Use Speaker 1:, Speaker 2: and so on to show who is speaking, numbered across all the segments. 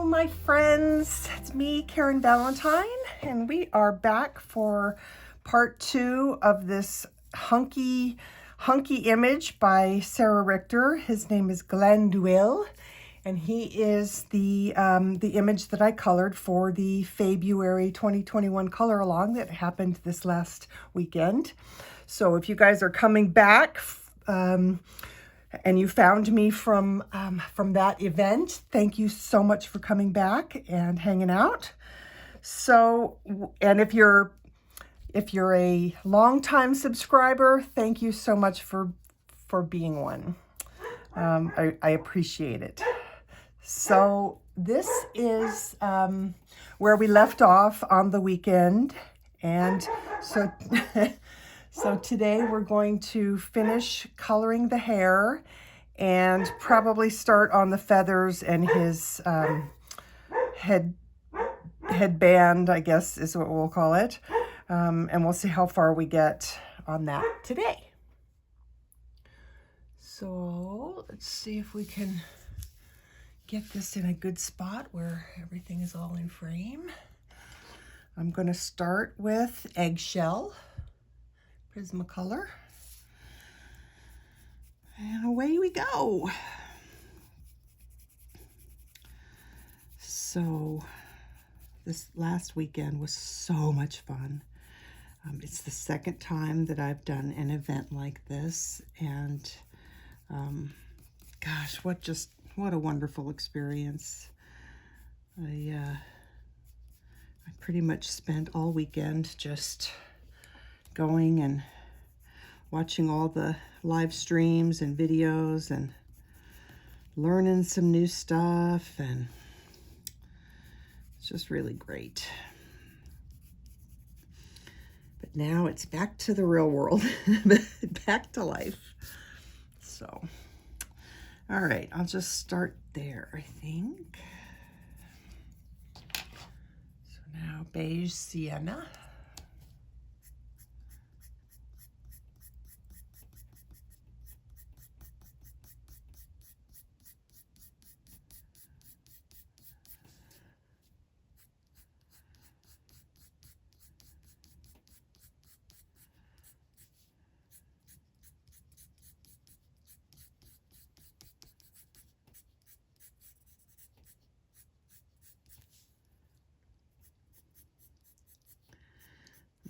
Speaker 1: Hello, my friends. It's me, Karen Valentine, and we are back for part 2 of this hunky image by Sarah Richter. His name is Glanduil, and he is the image that I colored for the Faebruary 2021 color along that happened this last weekend. So if you guys are coming back, and you found me from that event, thank you so much for coming back and hanging out. So, and if you're a longtime subscriber, thank you so much for being one. I appreciate it. So this is where we left off on the weekend, and so so today we're going to finish coloring the hair and probably start on the feathers and his headband, I guess is what we'll call it. And we'll see how far we get on that today. So let's see if we can get this in a good spot where everything is all in frame. I'm going to start with Eggshell Prismacolor, and away we go. So this last weekend was so much fun. It's the second time that I've done an event like this, and gosh, what a wonderful experience. I pretty much spent all weekend just going and watching all the live streams and videos and learning some new stuff, and it's just really great. But now it's back to the real world, back to life. So, all right, I'll just start there, I think. So now Beige Sienna.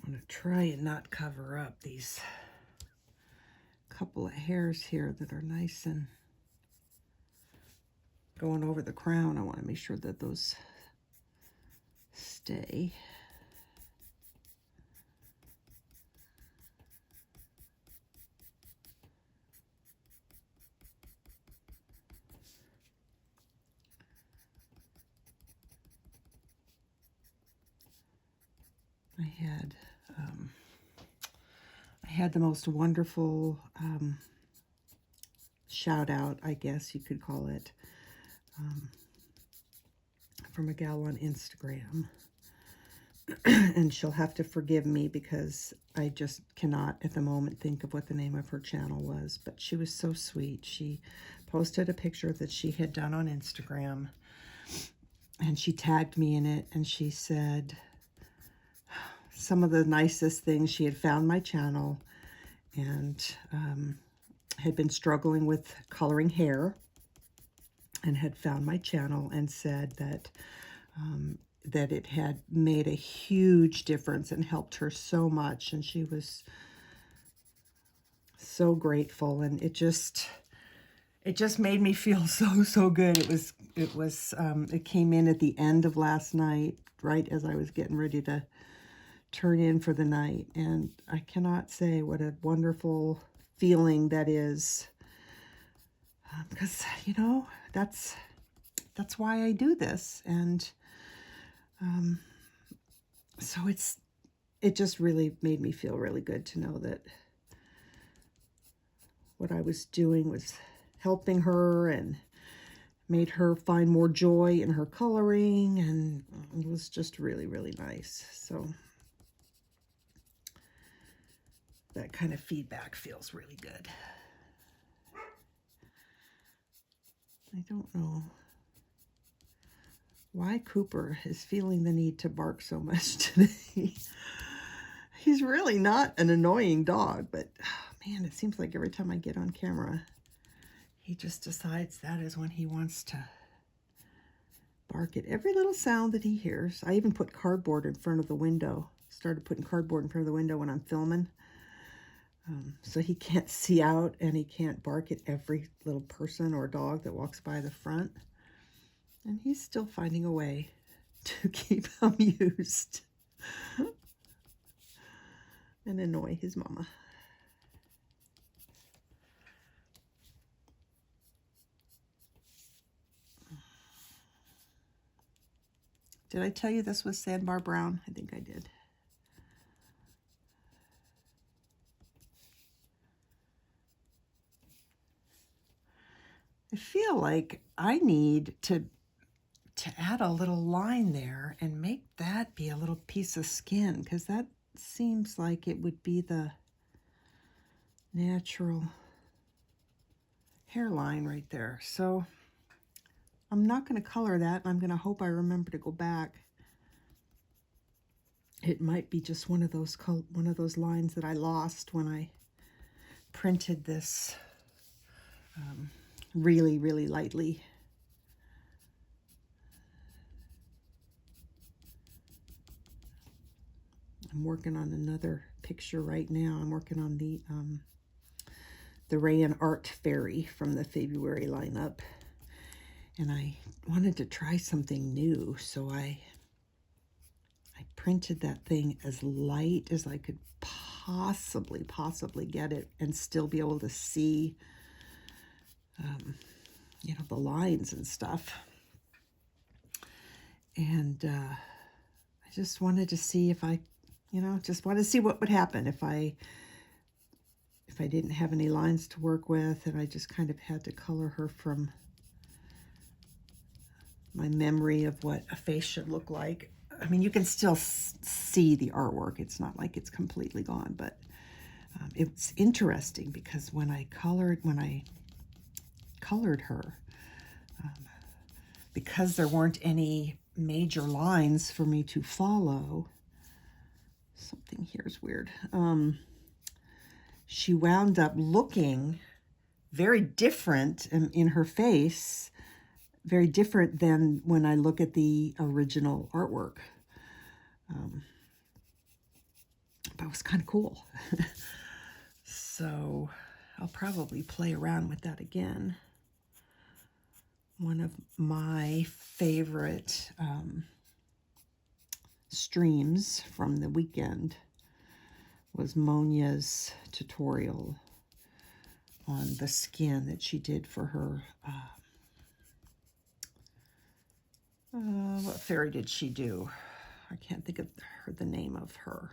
Speaker 1: I'm going to try and not cover up these couple of hairs here that are nice and going over the crown. I want to make sure that those stay. I had the most wonderful shout out, I guess you could call it, from a gal on Instagram. And she'll have to forgive me because I just cannot at the moment think of what the name of her channel was, but she was so sweet. She posted a picture that she had done on Instagram, and she tagged me in it, and she said some of the nicest things. She had found my channel and had been struggling with coloring hair, and had found my channel and said that that it had made a huge difference and helped her so much, and she was so grateful, and it just made me feel so good. It came in at the end of last night, right as I was getting ready to turn in for the night, and I cannot say what a wonderful feeling that is, because you know that's why I do this, and so it just really made me feel really good to know that what I was doing was helping her and made her find more joy in her coloring, and it was just really nice. So that kind of feedback feels really good. I don't know why Cooper is feeling the need to bark so much today. He's really not an annoying dog, but oh man, it seems like every time I get on camera, he just decides that is when he wants to bark at every little sound that he hears. I even put cardboard in front of the window. Started putting cardboard in front of the window when I'm filming. So he can't see out and he can't bark at every little person or dog that walks by the front. And he's still finding a way to keep amused and annoy his mama. Did I tell you this was Sandbar Brown? I think I did. I feel like I need to add a little line there and make that be a little piece of skin, because that seems like it would be the natural hairline right there. So I'm not going to color that. I'm going to hope I remember to go back. It might be just one of those lines that I lost when I printed this really, really lightly. I'm working on another picture right now. I'm working on the Rayon Art Fairy from the February lineup. And I wanted to try something new, so I printed that thing as light as I could possibly get it and still be able to see, you know, the lines and stuff. And I just wanted to see if I, you know, just wanted to see what would happen if I didn't have any lines to work with, and I just kind of had to color her from my memory of what a face should look like. I mean, you can still see the artwork. It's not like it's completely gone, but it's interesting because when I colored her, because there weren't any major lines for me to follow, something here is weird. She wound up looking very different in her face, very different than when I look at the original artwork. But it was kind of cool. So I'll probably play around with that again. One of my favorite streams from the weekend was Monia's tutorial on the skin that she did for her. What fairy did she do? I can't think of the name of her.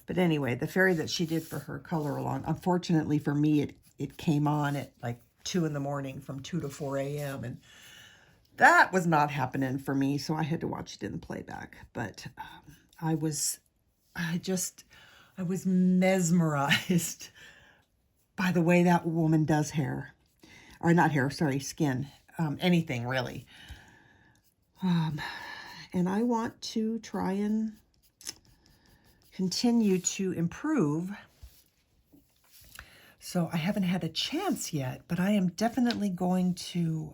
Speaker 1: But anyway, the fairy that she did for her color along, unfortunately for me, it came on at like 2 in the morning, from 2 to 4 a.m. And that was not happening for me, so I had to watch it in the playback. But I was mesmerized by the way that woman does hair. Or not hair, sorry, skin. Anything, really. And I want to try and continue to improve. So I haven't had a chance yet, but I am definitely going to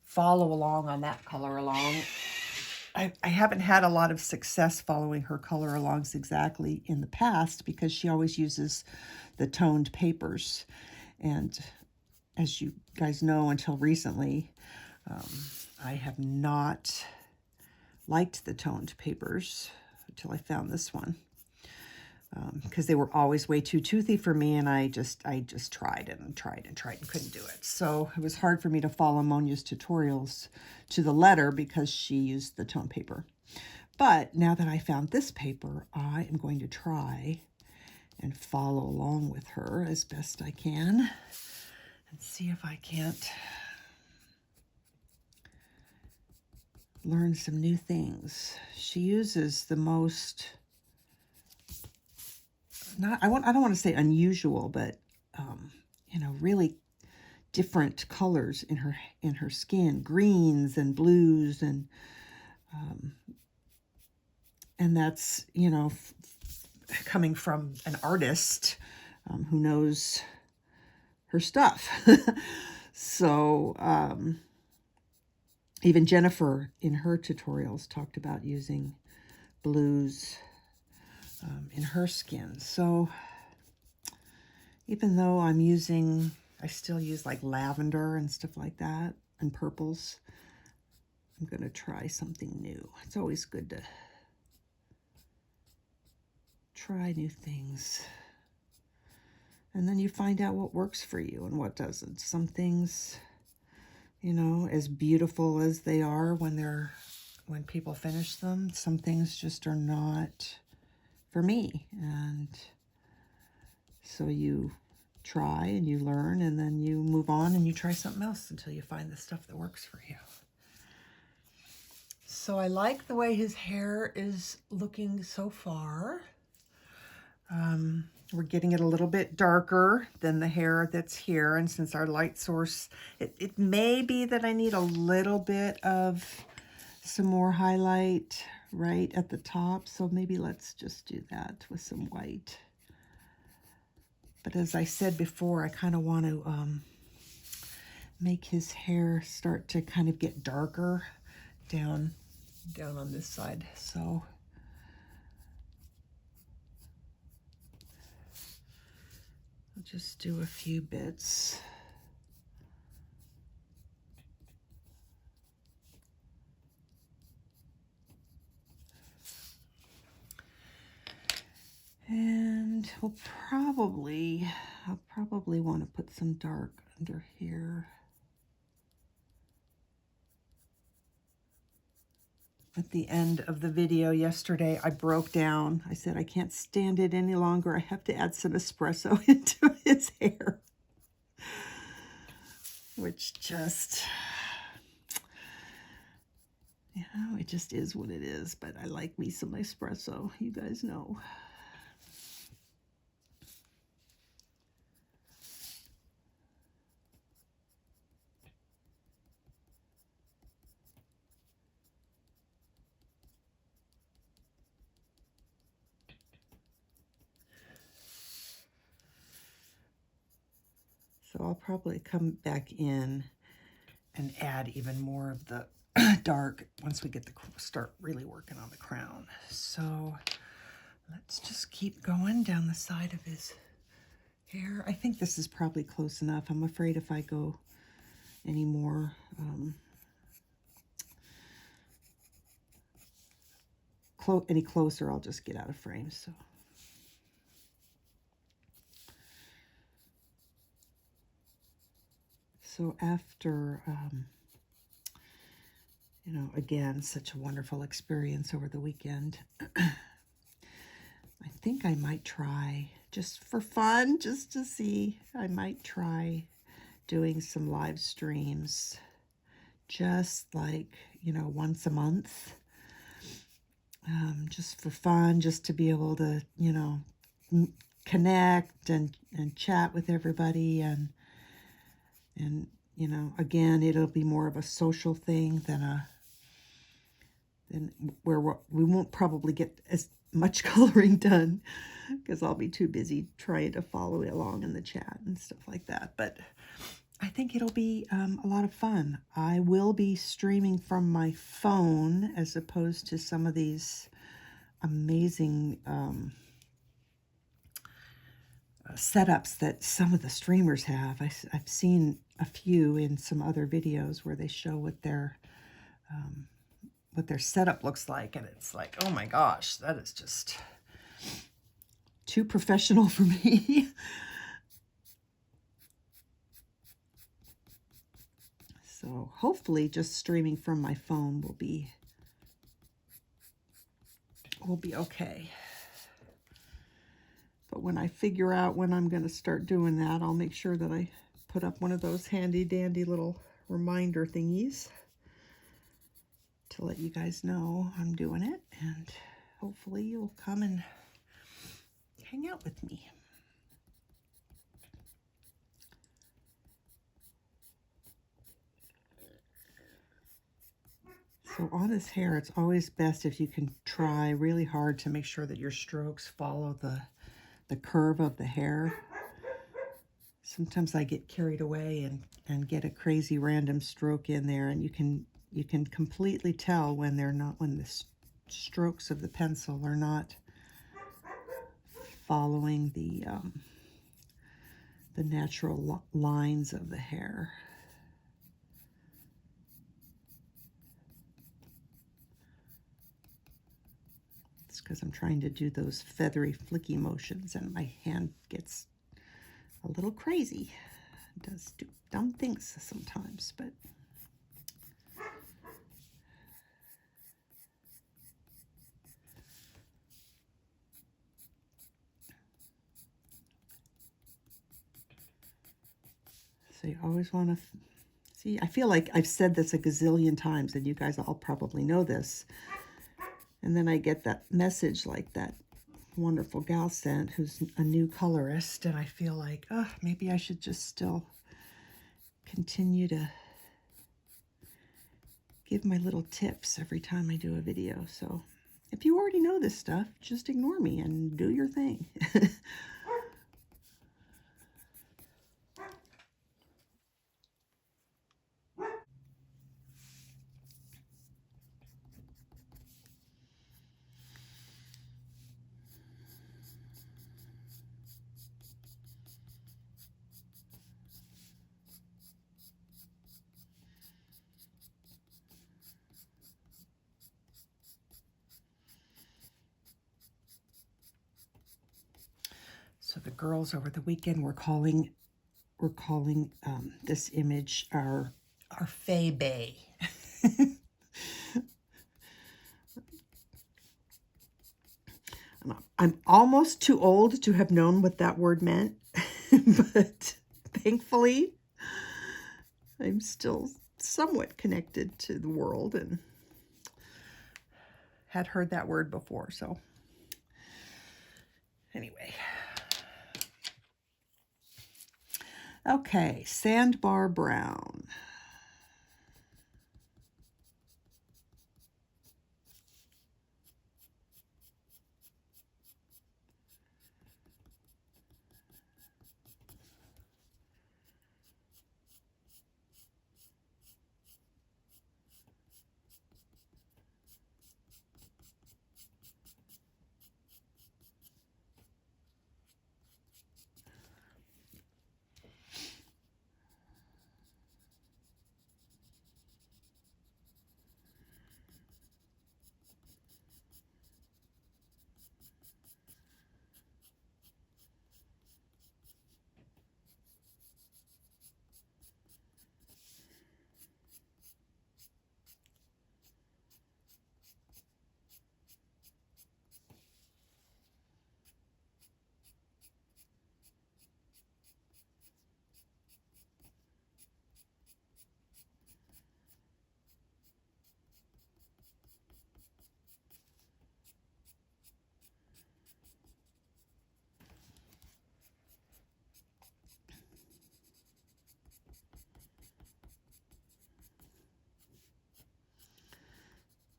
Speaker 1: follow along on that color along. I haven't had a lot of success following her color alongs exactly in the past because she always uses the toned papers. And as you guys know, until recently, I have not liked the toned papers until I found this one, because they were always way too toothy for me, and I just tried and couldn't do it. So it was hard for me to follow Monia's tutorials to the letter because she used the toned paper. But now that I found this paper, I am going to try and follow along with her as best I can and see if I can't learn some new things. She uses the most, I don't want to say unusual, but you know, really different colors in her skin, greens and blues, and that's, you know, coming from an artist who knows her stuff. So even Jennifer in her tutorials talked about using blues in her skin. So even though I still use like lavender and stuff like that and purples, I'm going to try something new. It's always good to try new things. And then you find out what works for you and what doesn't. Some things, you know, as beautiful as they are when people finish them, some things just are not for me. And so you try and you learn, and then you move on and you try something else until you find the stuff that works for you. So I like the way his hair is looking so far. We're getting it a little bit darker than the hair that's here, and since our light source, it may be that I need a little bit of some more highlight right at the top, so maybe let's just do that with some white. But as I said before, I kind of want to make his hair start to kind of get darker down on this side. So I'll just do a few bits. And I'll probably want to put some dark under here. At the end of the video yesterday, I broke down. I said, I can't stand it any longer. I have to add some espresso into his hair. Which just, you know, it just is what it is. But I like me some espresso, you guys know. So I'll probably come back in and add even more of the dark once we get start really working on the crown. So let's just keep going down the side of his hair. I think this is probably close enough. I'm afraid if I go any more any closer, I'll just get out of frame. So after, you know, again, such a wonderful experience over the weekend, I think I might try, just for fun, just to see, I might try doing some live streams, just like, you know, once a month, just for fun, just to be able to, you know, connect and chat with everybody, and you know, again, it'll be more of a social thing than where we won't probably get as much coloring done because I'll be too busy trying to follow it along in the chat and stuff like that. But I think it'll be a lot of fun. I will be streaming from my phone as opposed to some of these amazing setups that some of the streamers have. I've seen a few in some other videos where they show what their setup looks like, and it's like, oh my gosh, that is just too professional for me. So hopefully just streaming from my phone will be okay. But when I figure out when I'm going to start doing that, I'll make sure that I put up one of those handy dandy little reminder thingies to let you guys know I'm doing it, and hopefully you'll come and hang out with me. So on this hair, it's always best if you can try really hard to make sure that your strokes follow the curve of the hair. Sometimes I get carried away and get a crazy random stroke in there, and you can completely tell when the strokes of the pencil are not following the natural lines of the hair. It's because I'm trying to do those feathery flicky motions and my hand gets a little crazy. It does do dumb things sometimes, but so you always want to see. I feel like I've said this a gazillion times, and you guys all probably know this. And then I get that message like that wonderful gal sent who's a new colorist, and I feel like, oh, maybe I should just still continue to give my little tips every time I do a video. So if you already know this stuff, just ignore me and do your thing. So the girls over the weekend were calling this image our Faebruary. I'm almost too old to have known what that word meant, but thankfully I'm still somewhat connected to the world and had heard that word before. So anyway. Okay, Sandbar Brown.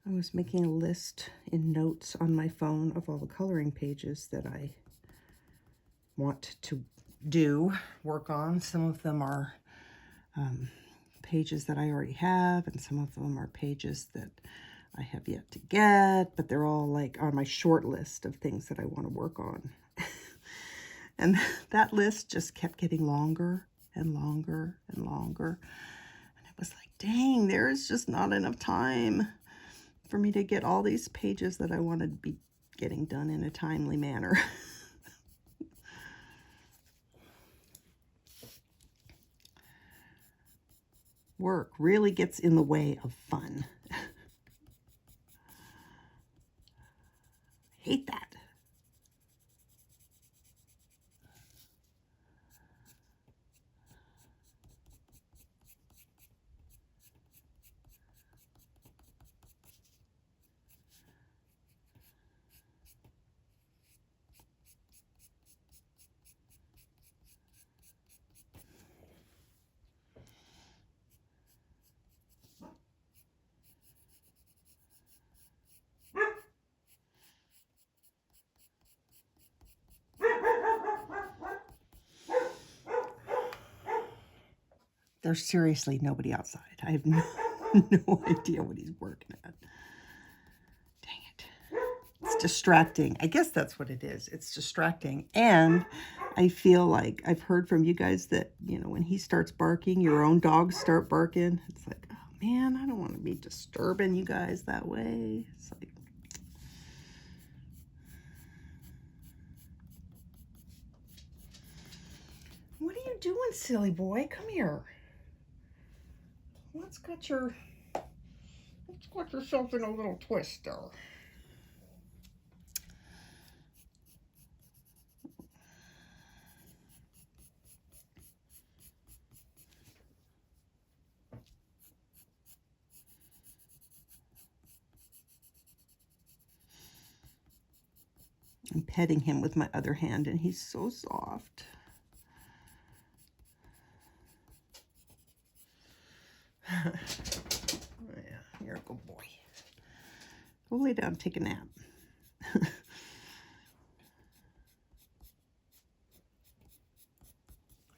Speaker 1: I was making a list in notes on my phone of all the coloring pages that I want to work on. Some of them are pages that I already have, and some of them are pages that I have yet to get, but they're all like on my short list of things that I want to work on. And that list just kept getting longer and longer and longer. And it was like, dang, there is just not enough time for me to get all these pages that I want to be getting done in a timely manner. Work really gets in the way of fun. Hate that. there's seriously nobody outside. I have no, no idea what he's working at. Dang it. It's distracting. I guess that's what it is. It's distracting. And I feel like I've heard from you guys that, you know, when he starts barking, your own dogs start barking. It's like, oh man, I don't want to be disturbing you guys that way. It's like, what are you doing, silly boy? Come here. What's got yourself in a little twist there? I'm petting him with my other hand, and he's so soft. Oh, yeah, you're a good boy. Go lay down, take a nap.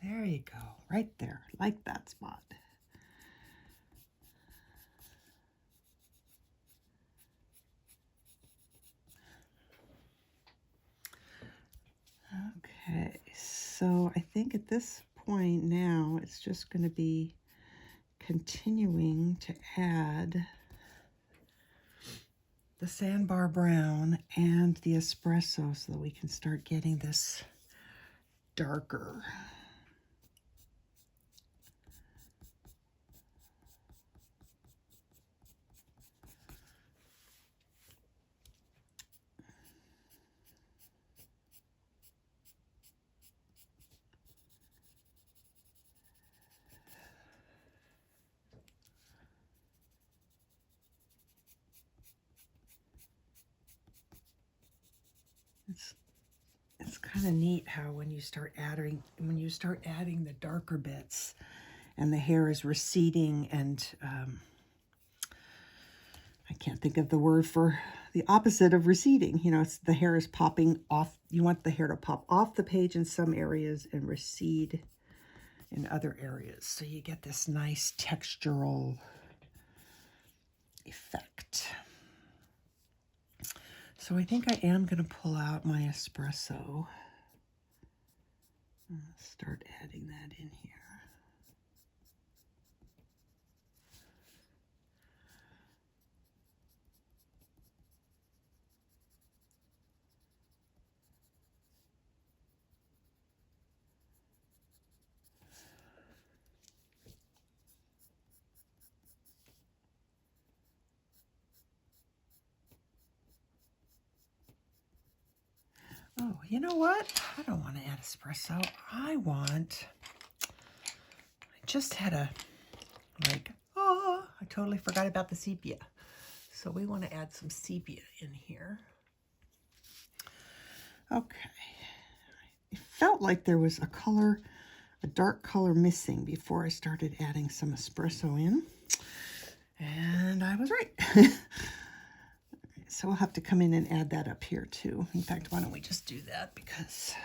Speaker 1: There you go, right there, like that spot. Okay, so I think at this point now it's just going to be continuing to add the Sandbar Brown and the Espresso so that we can start getting this darker. It's kind of neat how when you start adding the darker bits and the hair is receding and I can't think of the word for the opposite of receding. You know, it's the hair is popping off. You want the hair to pop off the page in some areas and recede in other areas. So you get this nice textural effect. So I think I am going to pull out my Espresso. Start adding that in here. Oh, you know what? I don't want to add Espresso. I just had I totally forgot about the sepia. So we want to add some sepia in here. Okay. It felt like there was a dark color missing before I started adding some Espresso in. And I was right. So we'll have to come in and add that up here too. In fact, why don't we just do that because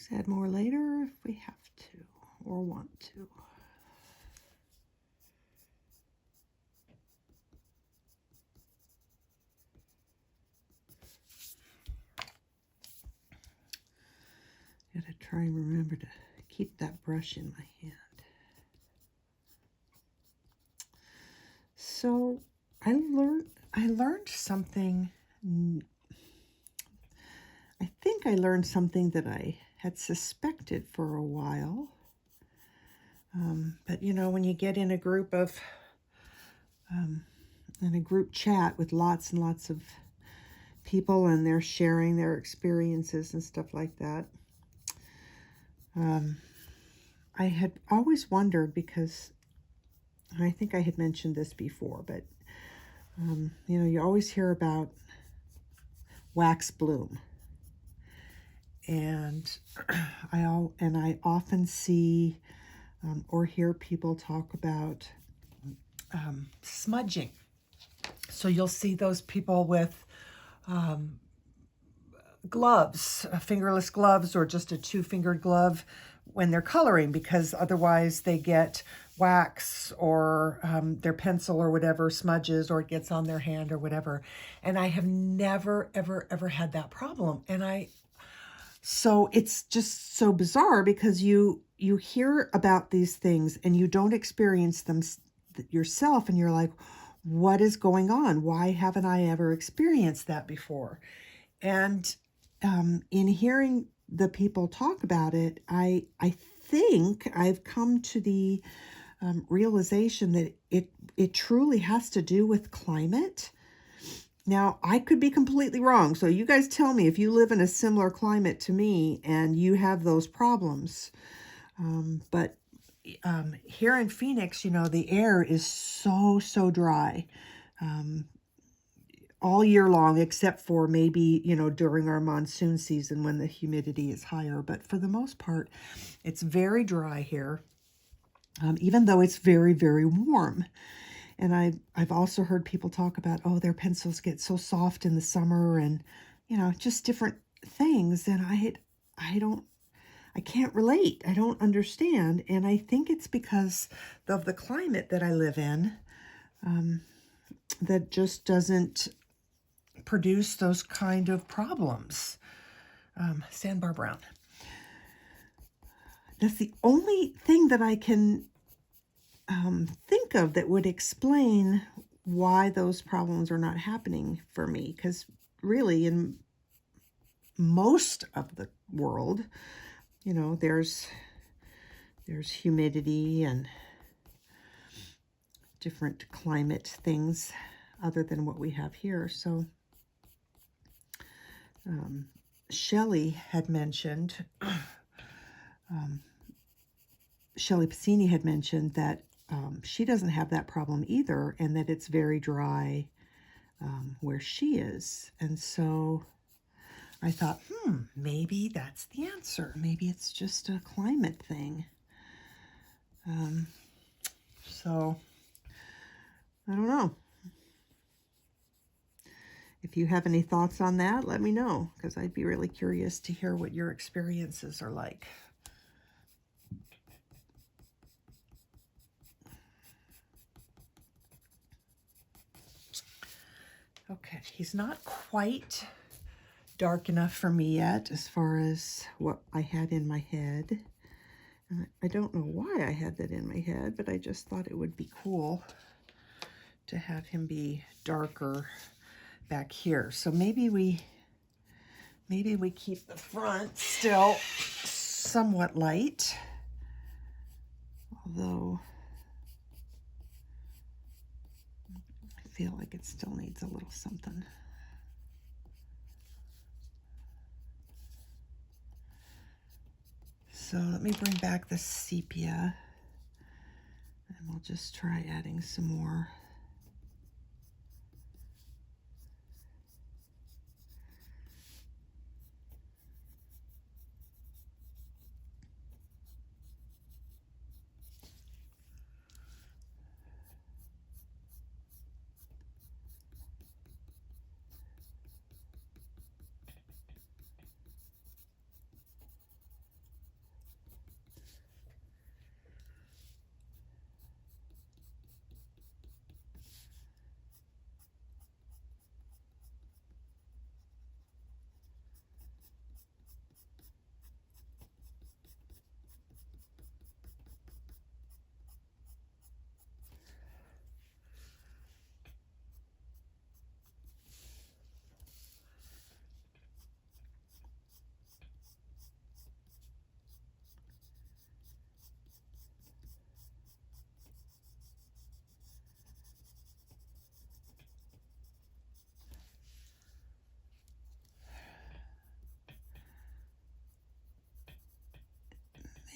Speaker 1: Just add more later if we have to or want to. Gotta try and remember to keep that brush in my hand. So I learned something. I think I learned something that I had suspected for a while. But you know, when you get in a group of, in a group chat with lots and lots of people and they're sharing their experiences and stuff like that, I had always wondered, because I think I had mentioned this before, but you know, you always hear about wax bloom, and I often see or hear people talk about smudging. So you'll see those people with gloves, fingerless gloves, or just a two-fingered glove when they're coloring, because otherwise they get wax or their pencil or whatever smudges, or it gets on their hand or whatever. And I have never, ever, ever had that problem. And so it's just so bizarre, because you hear about these things and you don't experience them yourself, and you're like, what is going on? Why haven't I ever experienced that before? And in hearing the people talk about it, I think I've come to the realization that it truly has to do with climate. Now, I could be completely wrong, so you guys tell me if you live in a similar climate to me and you have those problems. But here in Phoenix, you know, the air is so dry all year long, except for maybe, you know, during our monsoon season when the humidity is higher. But for the most part, it's very dry here, even though it's very, very warm. And I've also heard people talk about, oh, their pencils get so soft in the summer, and, you know, just different things. And I can't relate. I don't understand. And I think it's because of the climate that I live in, that just doesn't produce those kind of problems. Sandbar Brown. That's the only thing that I can think of that would explain why those problems are not happening for me. Because really, in most of the world, you know, there's humidity and different climate things other than what we have here. So Shelley had mentioned, Shelley Piscini had mentioned that she doesn't have that problem either, and that it's very dry where she is. And so I thought, maybe that's the answer. Maybe it's just a climate thing. So I don't know. If you have any thoughts on that, let me know, because I'd be really curious to hear what your experiences are like. Okay, he's not quite dark enough for me yet as far as what I had in my head. I don't know why I had that in my head, but I just thought it would be cool to have him be darker back here. So maybe we keep the front still somewhat light, although I feel like it still needs a little something. So let me bring back the sepia, and we'll just try adding some more.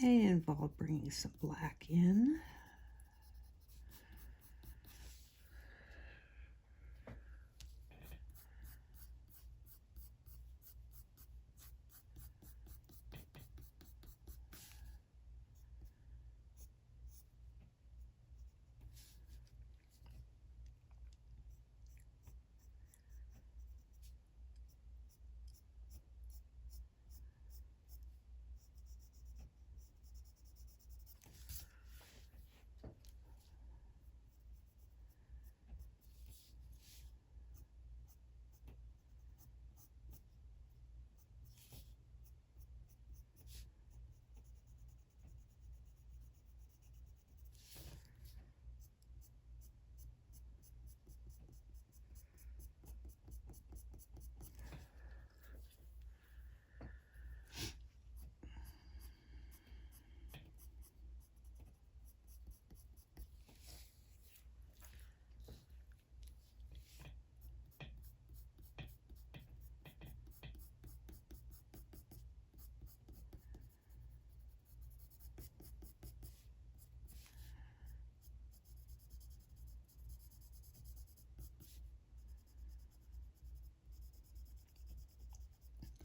Speaker 2: may involve bringing some black in.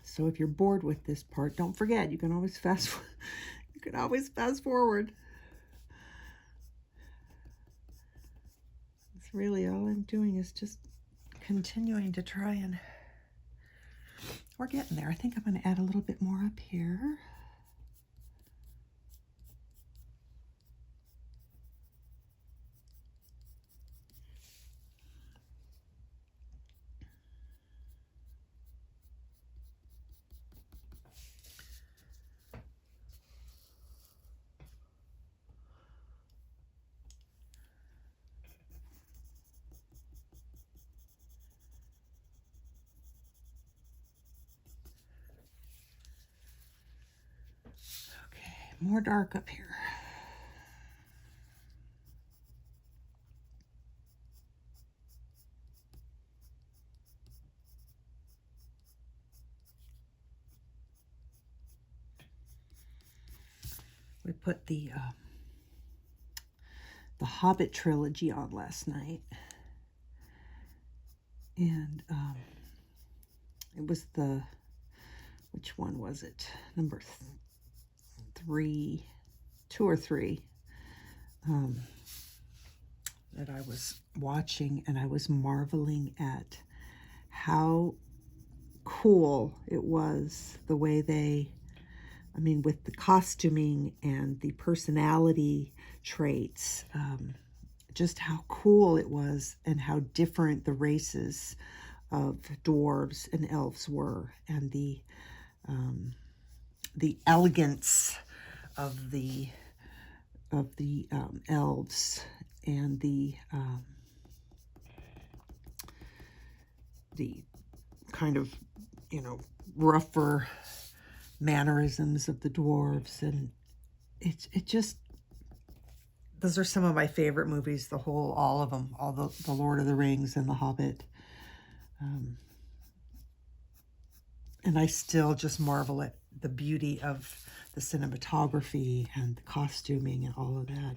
Speaker 2: So if you're bored with this part, don't forget, you can always fast forward. It's really all I'm doing is just continuing to try, and we're getting there. I think I'm going to add a little bit more up here. More dark up here. We put the Hobbit trilogy on last night, and it was which one was it? Number 3, 2 or 3, that I was watching, and I was marveling at how cool it was, the way they, I mean, with the costuming and the personality traits, just how cool it was, and how different the races of dwarves and elves were, and the elegance of the elves, and the kind of, you know, rougher mannerisms of the dwarves, and it just, those are some of my favorite movies, all of them, all the Lord of the Rings and the Hobbit, and I still just marvel at the beauty of the cinematography and the costuming and all of that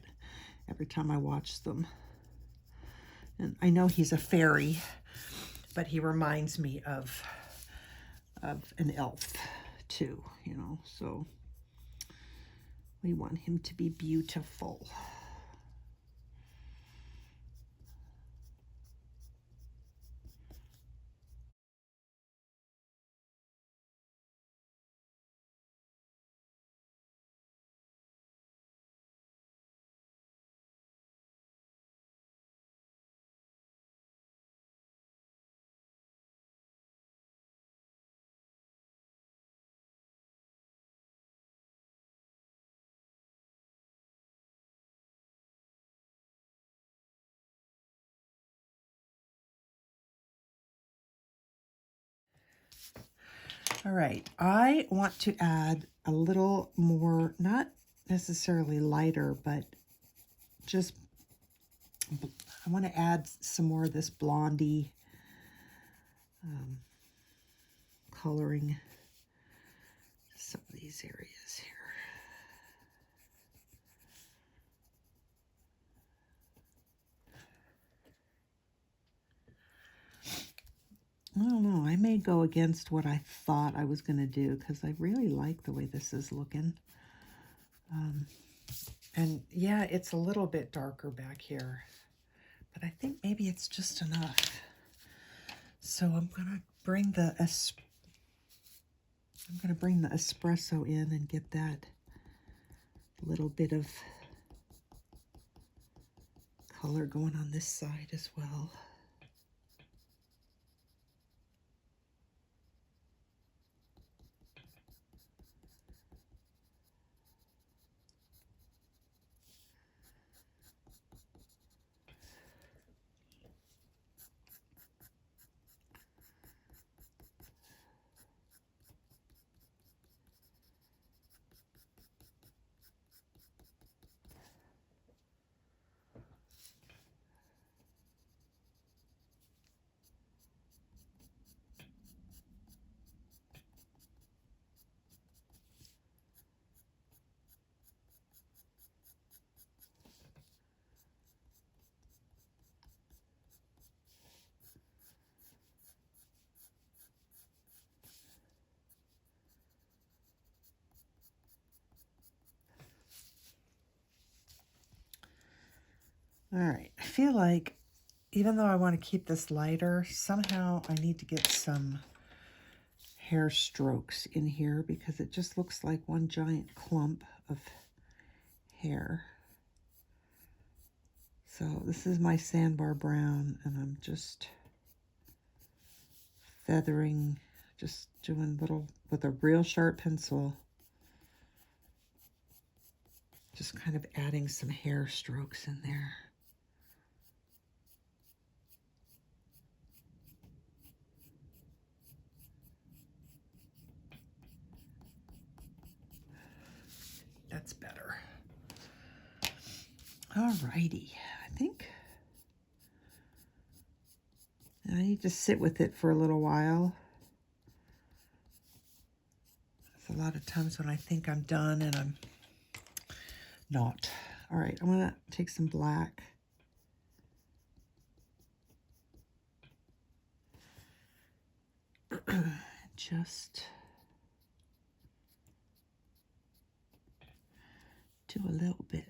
Speaker 2: every time I watch them. And I know he's a fairy, but he reminds me of an elf too, you know, so we want him to be beautiful. All right, I want to add a little more, not necessarily lighter, but just, I want to add some more of this blondie coloring to some of these areas here. may go against what I thought I was going to do because I really like the way this is looking. And yeah, it's a little bit darker back here, but I think maybe it's just enough. So I'm going to bring the espresso in and get that little bit of color going on this side as well. All right, I feel like even though I want to keep this lighter, somehow I need to get some hair strokes in here because it just looks like one giant clump of hair. So this is my Sandbar Brown, and I'm just feathering, just doing little, with a real sharp pencil, just kind of adding some hair strokes in there. That's better. Alrighty, I think I need to sit with it for a little while. There's a lot of times when I think I'm done and I'm not. All right, I'm gonna take some black. Just do a little bit.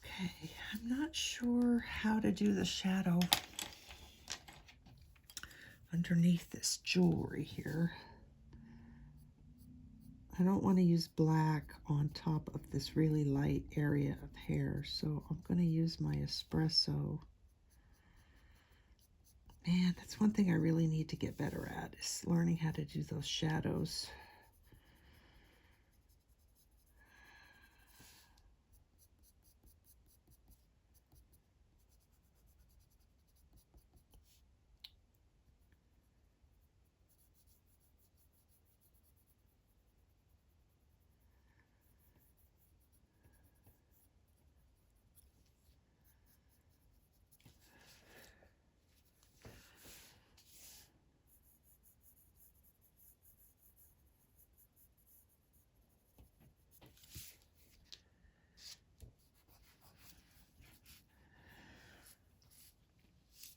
Speaker 2: Okay, I'm not sure how to do the shadow underneath this jewelry here. I don't want to use black on top of this really light area of hair, so I'm going to use my Espresso. Man, that's one thing I really need to get better at, is learning how to do those shadows.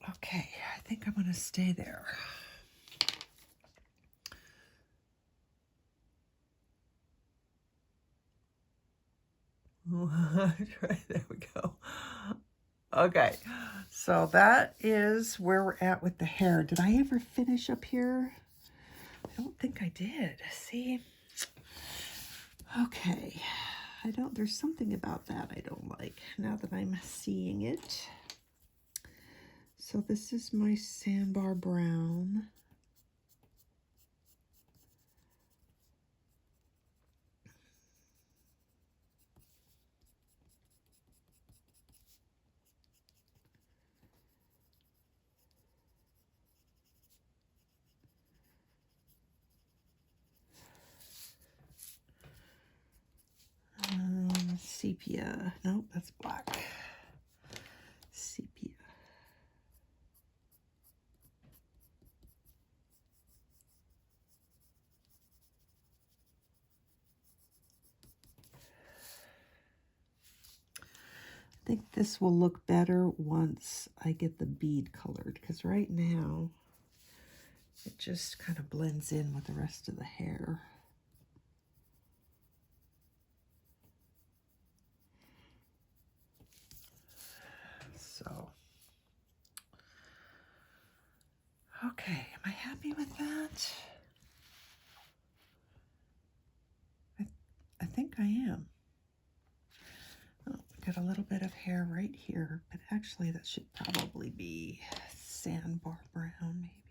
Speaker 2: Okay, I think I'm going to stay there. There we go. Okay, so that is where we're at with the hair. Did I ever finish up here? I don't think I did. See? Okay. There's something about that I don't like now that I'm seeing it. So this is my Sandbar Brown. Sepia. Nope, that's black. Sepia. I think this will look better once I get the bead colored, because right now it just kind of blends in with the rest of the hair. So, okay, am I happy with that? I think I am. Oh, got a little bit of hair right here, but actually that should probably be Sandbar Brown, maybe.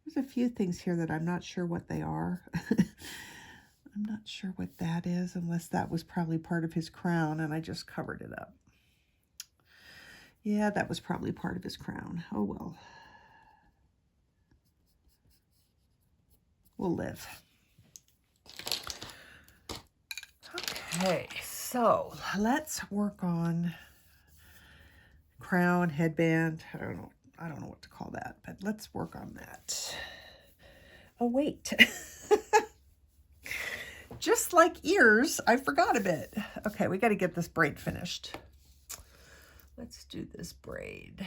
Speaker 2: There's a few things here that I'm not sure what they are. I'm not sure what that is, unless that was probably part of his crown and I just covered it up. Yeah, that was probably part of his crown. Oh well. We'll live. Okay, so let's work on crown, headband. I don't know what to call that, but let's work on that. Oh wait. Just like ears, I forgot a bit. Okay, we got to get this braid finished. Let's do this braid.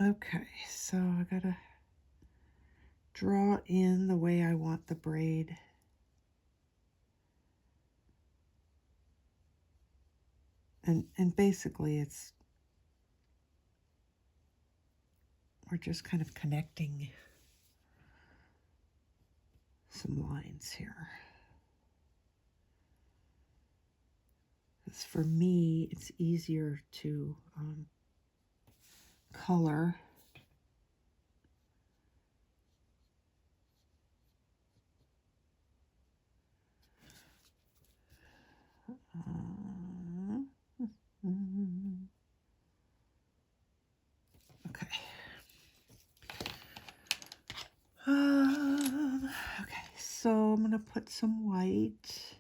Speaker 2: Okay, so I gotta draw in the way I want the braid. And basically we're just kind of connecting some lines here. Because for me, it's easier to color okay. Okay, so I'm going to put some white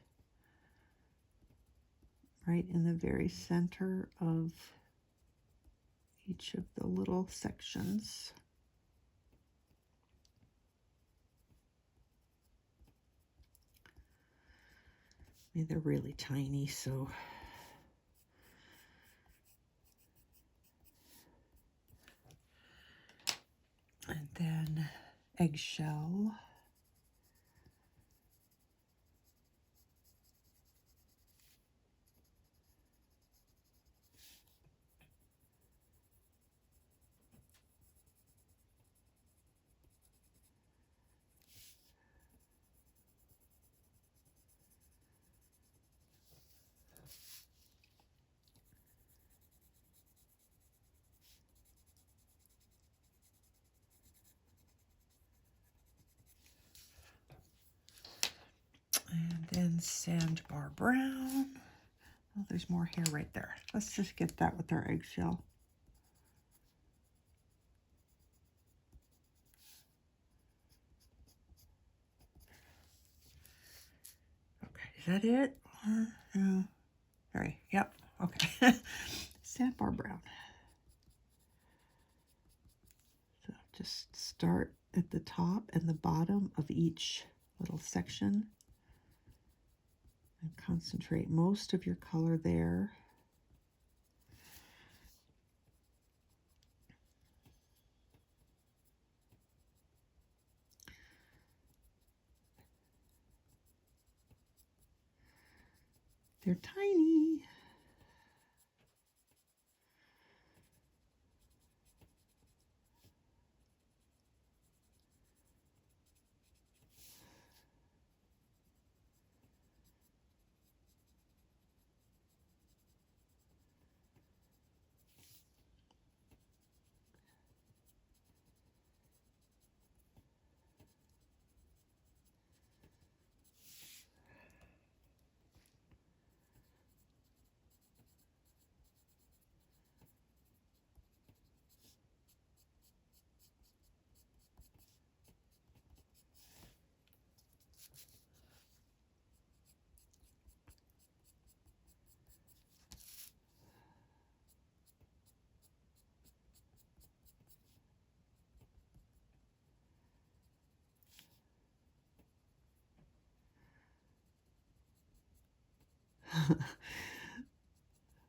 Speaker 2: right in the very center of each of the little sections. I mean, they're really tiny, so and then eggshell. And then Sandbar Brown. Oh, there's more hair right there. Let's just get that with our eggshell. Okay, is that it? Sorry, yep, okay. Sandbar Brown. So just start at the top and the bottom of each little section. And concentrate most of your color there. They're tiny.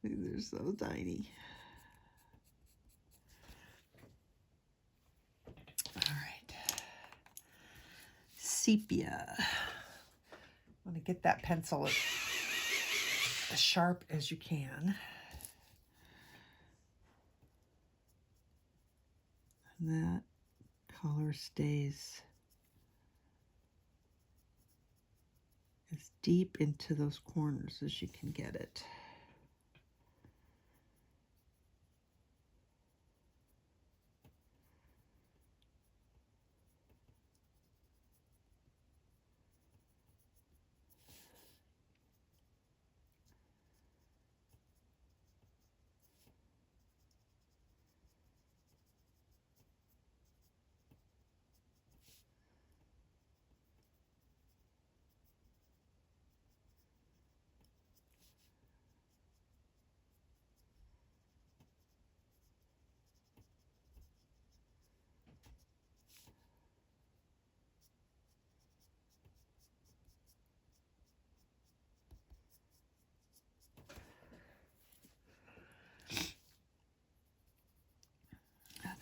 Speaker 2: They're so tiny. All right. Sepia. I want to get that pencil as sharp as you can. And that color stays as deep into those corners as you can get it.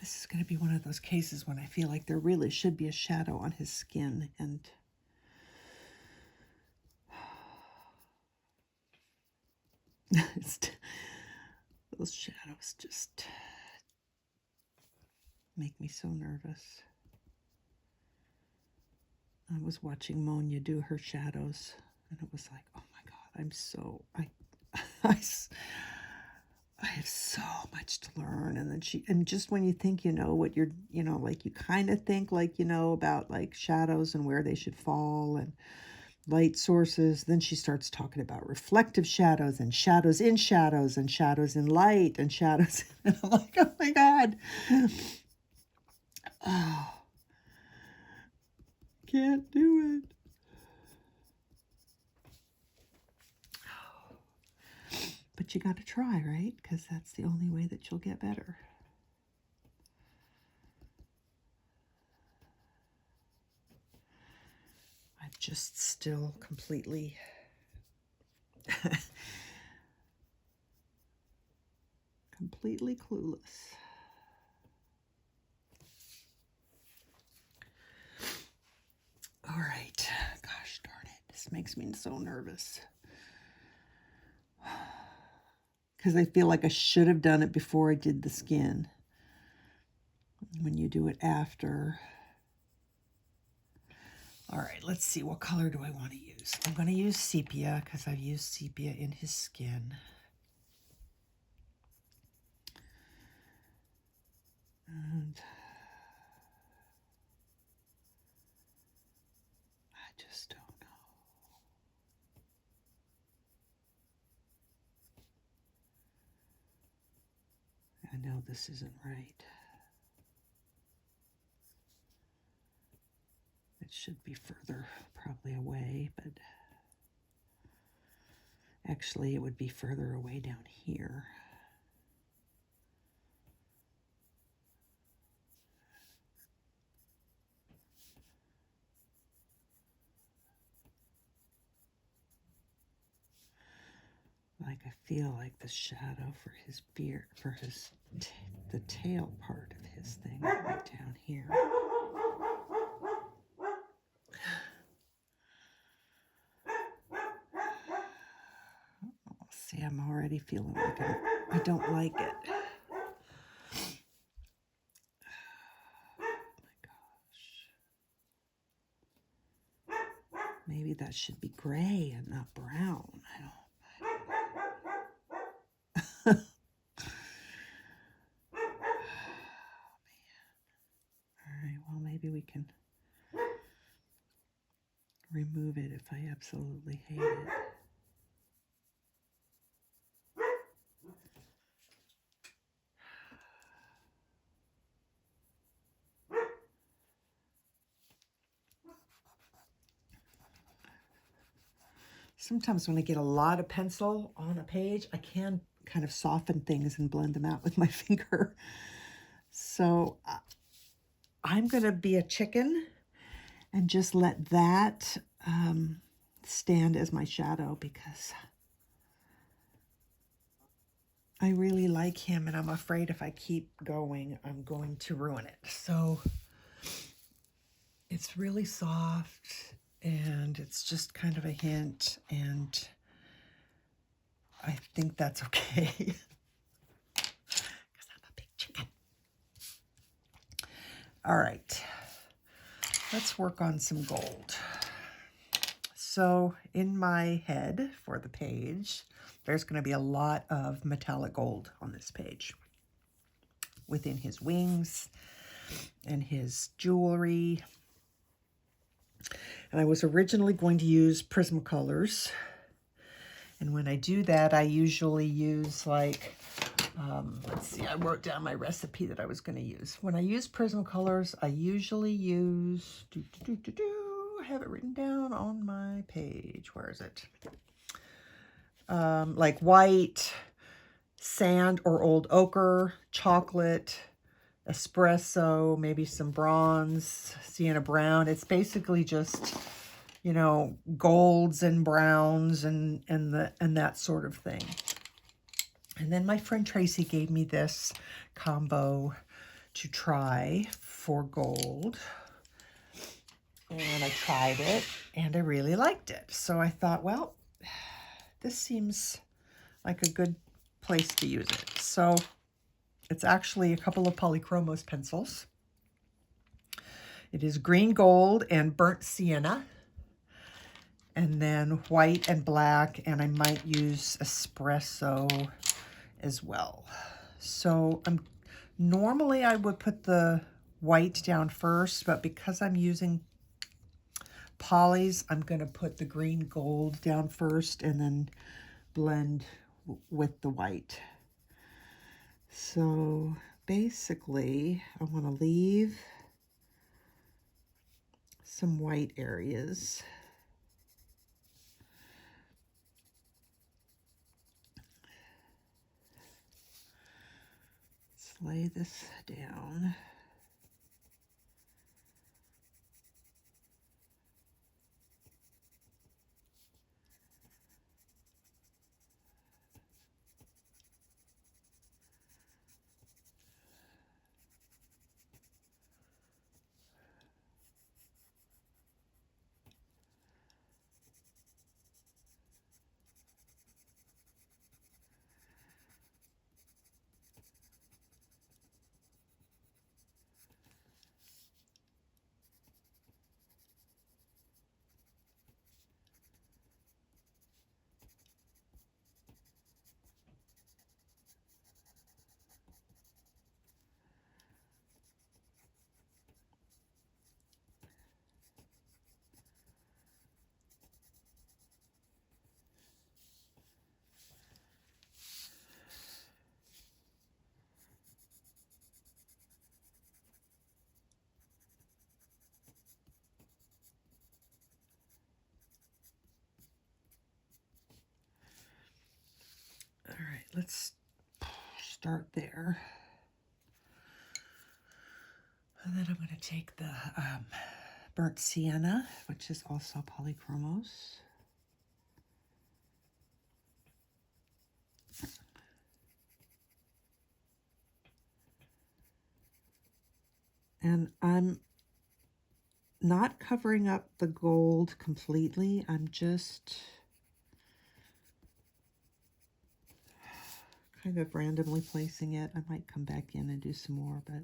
Speaker 2: This is going to be one of those cases when I feel like there really should be a shadow on his skin, and those shadows just make me so nervous. I was watching Monia do her shadows, and it was like, oh my God, I have so much to learn. And then and just when you think you know what you're, like you kind of think like, about like shadows and where they should fall and light sources, then she starts talking about reflective shadows and shadows in shadows and shadows in light and shadows. And I'm like, oh my God. Oh, can't do it. But you got to try, right? Because that's the only way that you'll get better. I'm just still completely completely clueless. All right. Gosh darn it. This makes me so nervous. Because I feel like I should have done it before I did the skin. When you do it after. All right, let's see. What color do I want to use? I'm going to use Sepia because I've used Sepia in his skin. And I just don't know. I know this isn't right. It should be further probably away, but actually it would be further away down here. Like I feel like the shadow for his beard, for the tail part of his thing right down here. Okay, I'm already feeling like I don't like it. Maybe that should be gray and not brown. I don't. All right, well, maybe we can remove it if I absolutely hate it. Sometimes when I get a lot of pencil on a page, I can kind of soften things and blend them out with my finger. So I'm going to be a chicken and just let that stand as my shadow, because I really like him and I'm afraid if I keep going, I'm going to ruin it. So it's really soft and it's just kind of a hint, and I think that's okay. Because I'm a big chicken. All right, let's work on some gold. So in my head for the page, there's going to be a lot of metallic gold on this page. Within his wings and his jewelry. And I was originally going to use Prismacolors. And when I do that, I usually use like, let's see, I wrote down my recipe that I was going to use. When I use Prismacolors, I usually use, I have it written down on my page. Where is it? Like white, sand or old ochre, chocolate, espresso, maybe some bronze, sienna brown. It's basically just, you know, golds and browns and that sort of thing. And then my friend Tracy gave me this combo to try for gold. And I tried it and I really liked it. So I thought, well, this seems like a good place to use it. So it's actually a couple of Polychromos pencils. It is green gold and burnt sienna, and then white and black, and I might use espresso as well. So normally I would put the white down first, but because I'm using polys, I'm going to put the green gold down first and then blend with the white. So basically, I want to leave some white areas. Let's lay this down. All right, let's start there. And then I'm going to take the burnt sienna, which is also Polychromos. And I'm not covering up the gold completely. I'm just kind of randomly placing it. I might come back in and do some more, but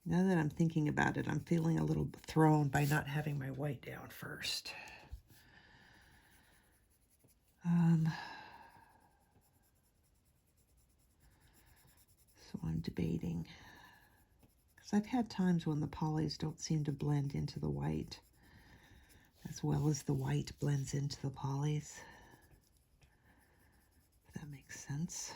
Speaker 2: now that I'm thinking about it, I'm feeling a little thrown by not having my white down first. So I'm debating, because I've had times when the polys don't seem to blend into the white as well as the white blends into the polys. If that makes sense.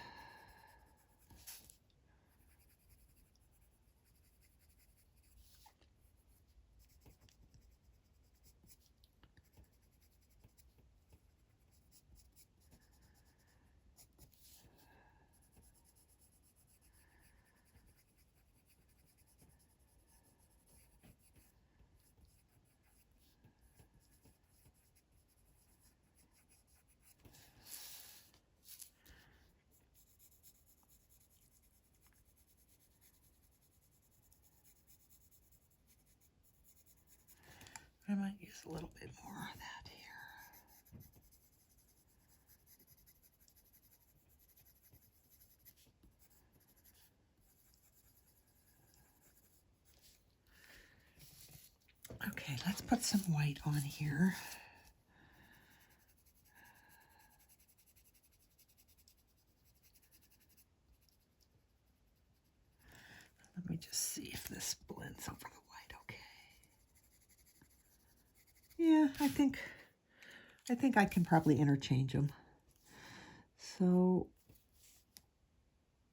Speaker 2: I might use a little bit more of that here. Okay, let's put some white on here. Let me just see if this blends over the white okay. Yeah, I think I can probably interchange them. So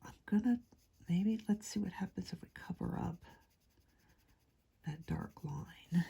Speaker 2: I'm gonna, maybe let's see what happens if we cover up that dark line.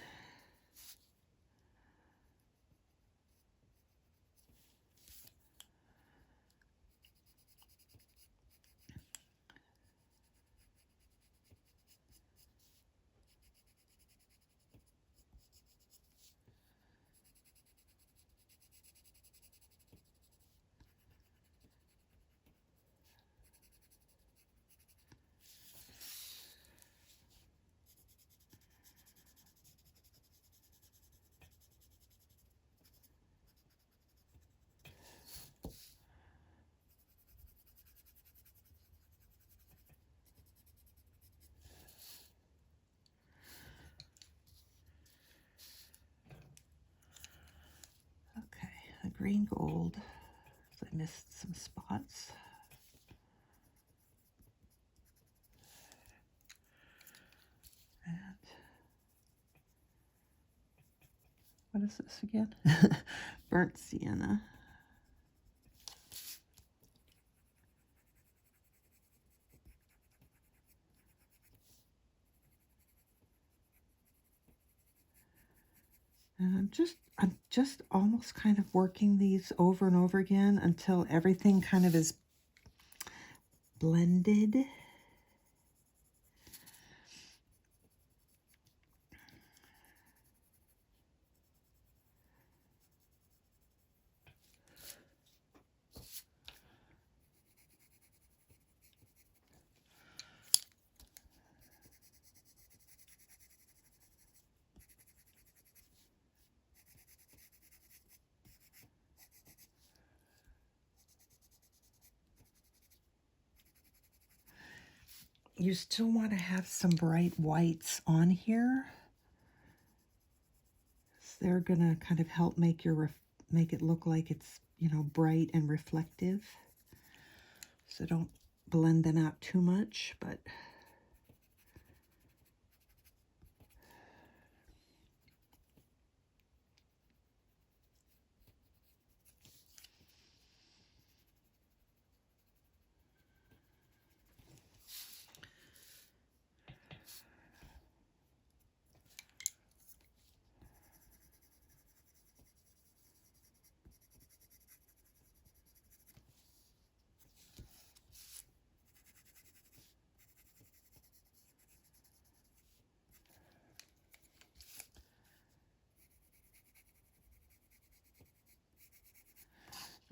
Speaker 2: The green gold, so I missed some spots. And what is this again? Burnt sienna. And I'm just almost kind of working these over and over again until everything kind of is blended. You still want to have some bright whites on here. So they're gonna kind of help make it look like it's, you know, bright and reflective. So don't blend them out too much, but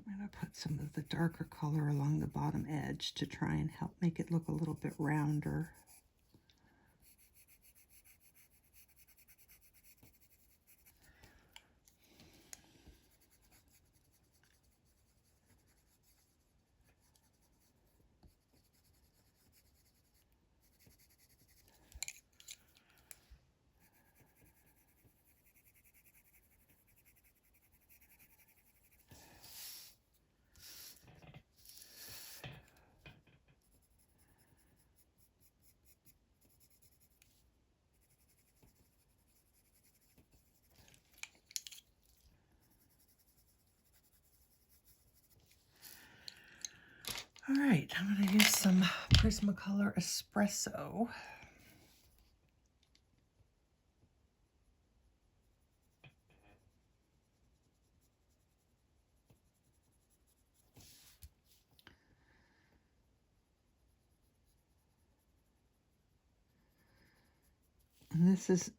Speaker 2: I'm going to put some of the darker color along the bottom edge to try and help make it look a little bit rounder.
Speaker 1: All right, I'm going to use some Prismacolor Espresso.
Speaker 2: And this is,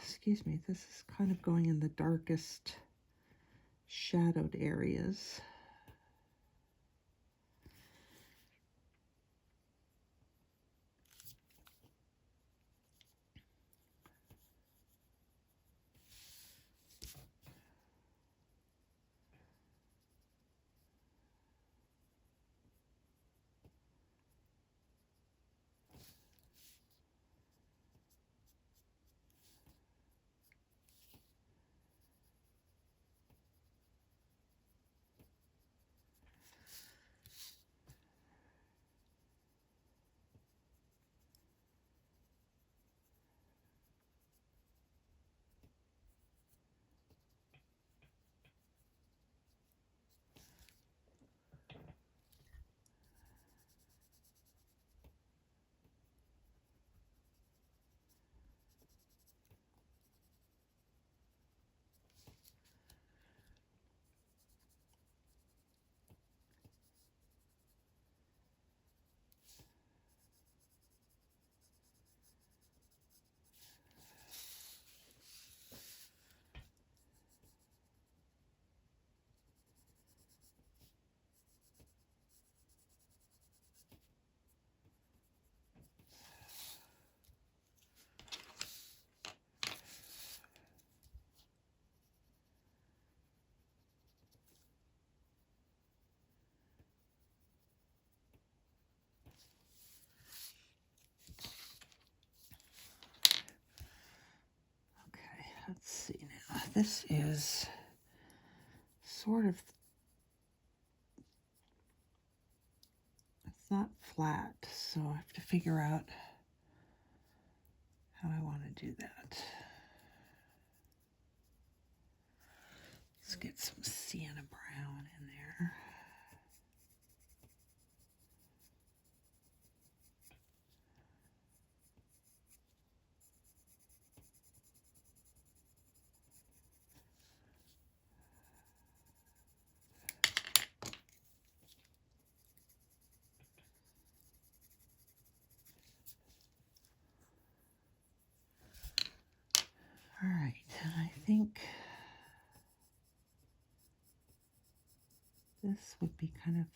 Speaker 2: excuse me, this is kind of going in the darkest shadowed areas. Let's see now. This is sort of, it's not flat, so I have to figure out how I want to do that. Let's get some Sienna Brown in there. All right, and I think this would be kind of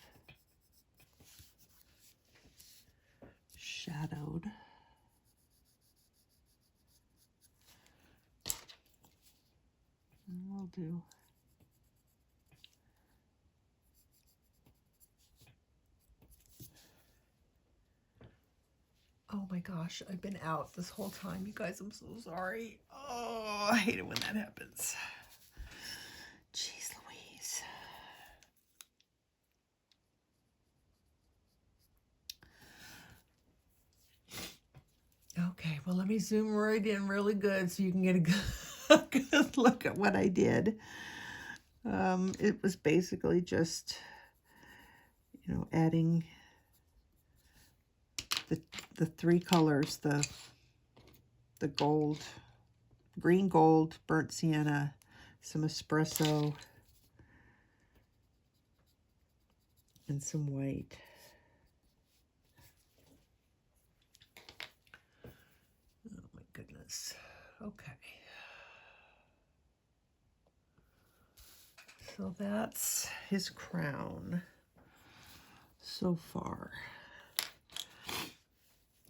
Speaker 2: shadowed. And we'll do
Speaker 1: Oh my gosh, I've been out this whole time. You guys, I'm so sorry. Oh, I hate it when that happens.
Speaker 2: Jeez Louise.
Speaker 1: Okay, well, let me zoom right in really good so you can get a good, good look at what I did.
Speaker 2: It was basically just, you know, adding the three colors, the gold, green gold, burnt sienna, some espresso, and some white.
Speaker 1: Oh my goodness. Okay. So that's his crown so far.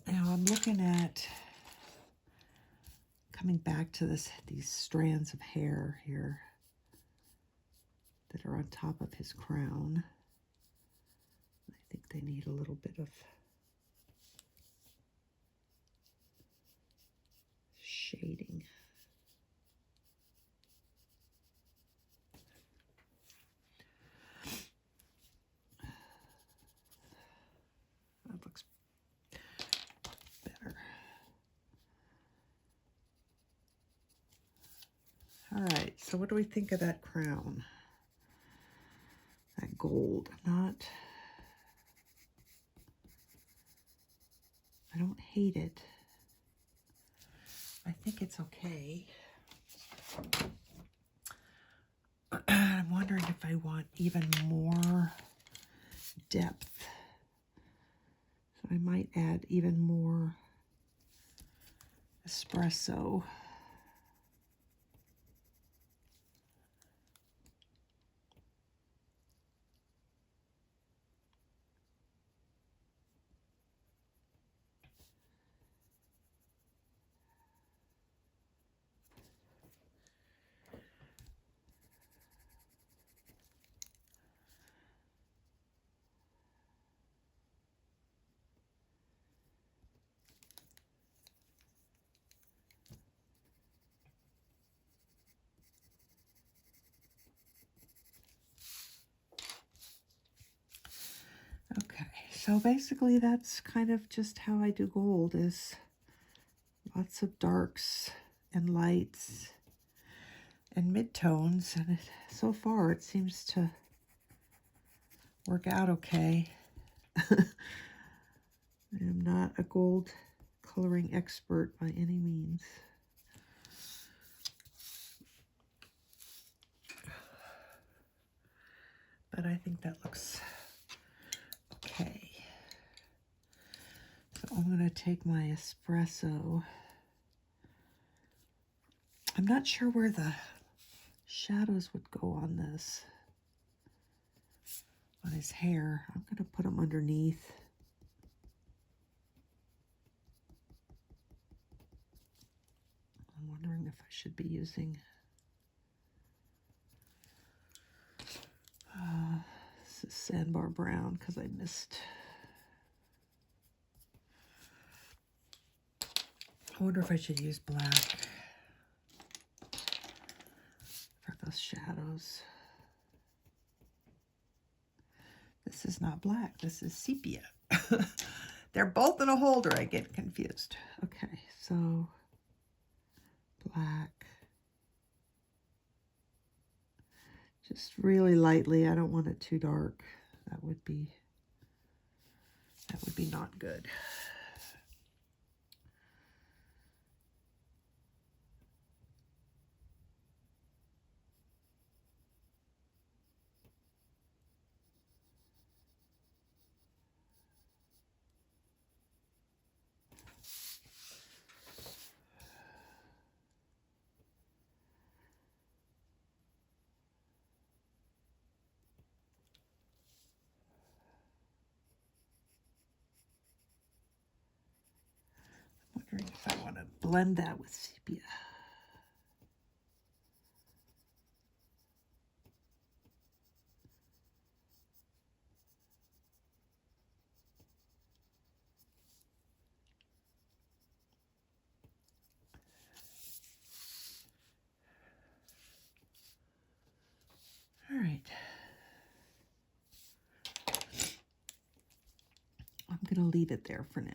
Speaker 1: Now I'm looking at coming back to these strands of hair here that are on top of his crown. I think they need a little bit of shading. That looks better. All right, so what do we think of that crown? That gold.
Speaker 2: I don't hate it. I think it's okay. I'm wondering if I want even more depth. So I might add even more espresso. Okay, so basically that's kind of just how I do gold, is lots of darks and lights and midtones, and so far it seems to work out okay. I am not a gold coloring expert by any means. But I think that looks okay. So I'm going to take my espresso. I'm not sure where the shadows would go on this, on his hair. I'm going to put them underneath. I'm wondering if I should be using this is Sandbar Brown, because I missed. I wonder if I should use black for those shadows. This is not black, this is sepia. They're both in a holder, I get confused. Okay, so black. Just really lightly, I don't want it too dark. That would be not good. Wondering if I want to blend that with sepia. All right. I'm going to leave it there for now.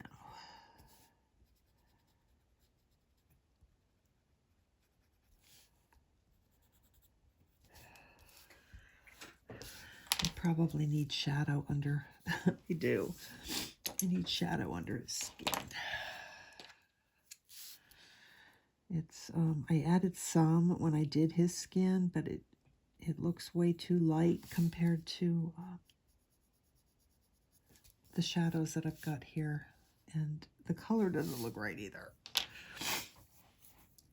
Speaker 2: I probably need shadow under. I do. I need shadow under his skin. It's I added some when I did his skin, but it looks way too light compared to the shadows that I've got here, and the color doesn't look right either.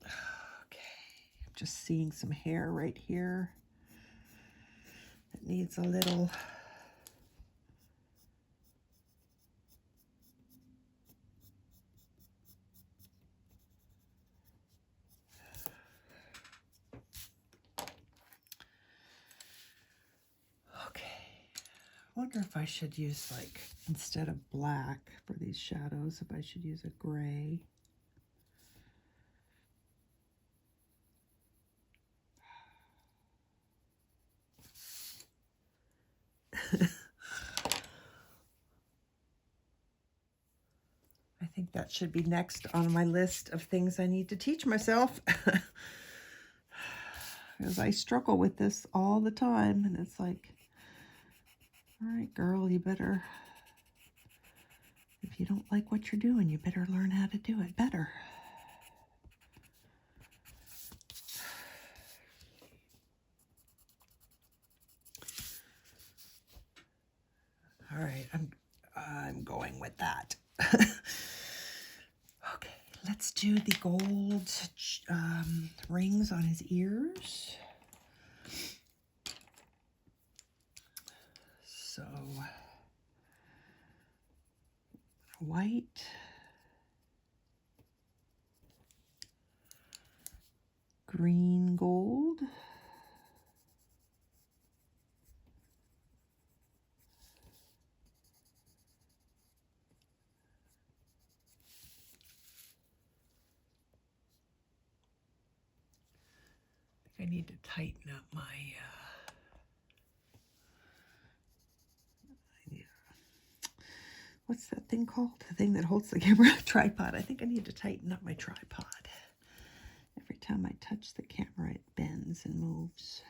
Speaker 2: Okay, I'm just seeing some hair right here. It needs a little I wonder if I should use, like, instead of black for these shadows, if I should use a gray. I think that should be next on my list of things I need to teach myself. Because I struggle with this all the time, and it's like, all right, girl, you better, if If you don't like what you're doing, you better learn how to do it better. All right, I'm going with that. Okay, let's do the gold rings on his ears. So, white, green gold, I need to tighten up my what's that thing called? The thing that holds the camera? Tripod. I think I need to tighten up my tripod. Every time I touch the camera, it bends and moves.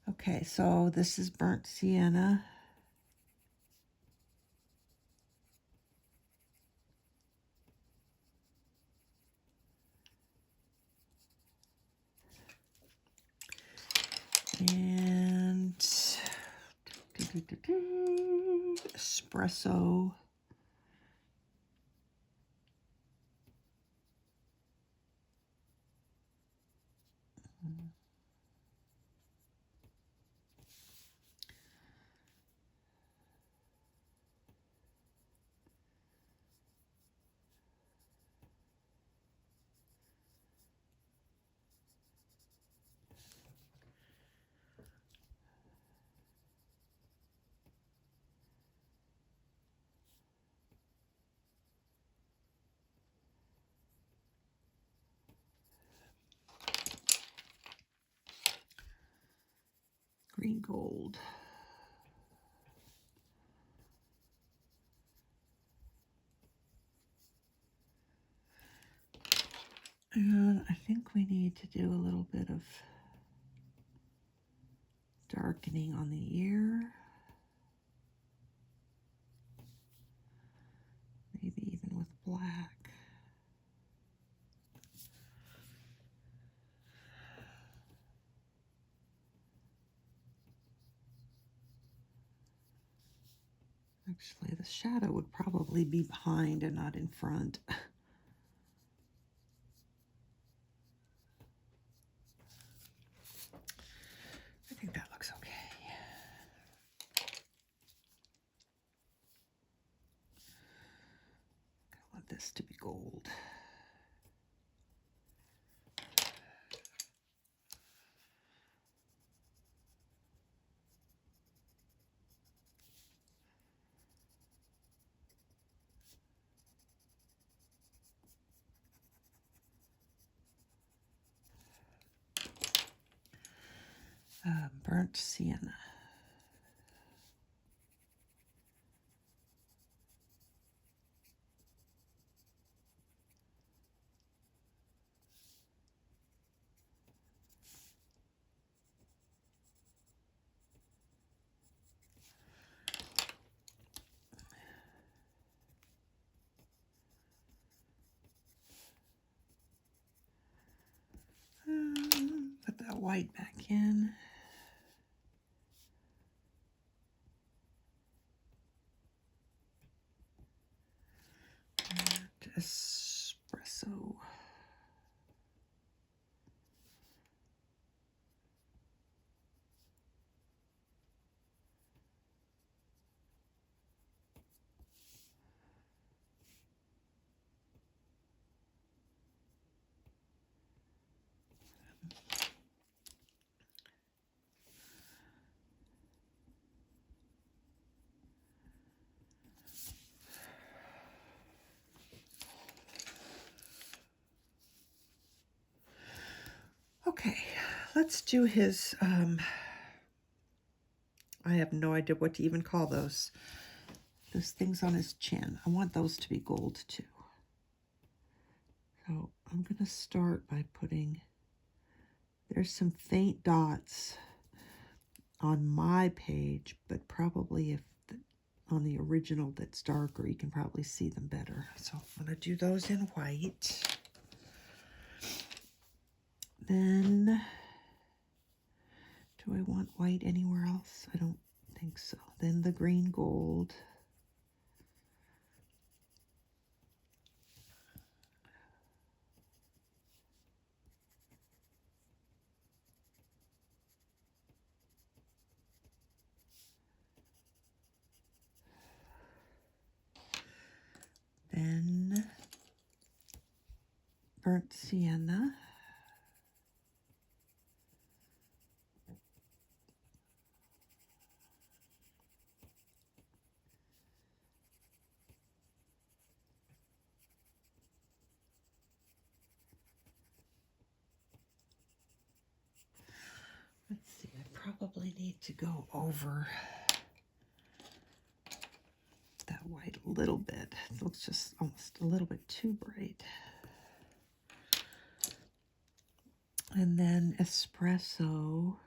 Speaker 2: Okay, so this is burnt sienna. And espresso. Green gold. And I think we need to do a little bit of darkening on the ear. Maybe even with black. Actually, the shadow would probably be behind and not in front. I think that looks okay. I want this to be gold. Burnt sienna. Put that white back in. Espresso. Okay, let's do his, I have no idea what to even call those things on his chin. I want those to be gold too. So I'm going to start by putting, there's some faint dots on my page, but probably if on the original that's darker, you can probably see them better. So I'm going to do those in white. Then, do I want white anywhere else? I don't think so. Then the green gold. Then burnt sienna. Let's see, I probably need to go over that white a little bit. It looks just almost a little bit too bright. And then espresso.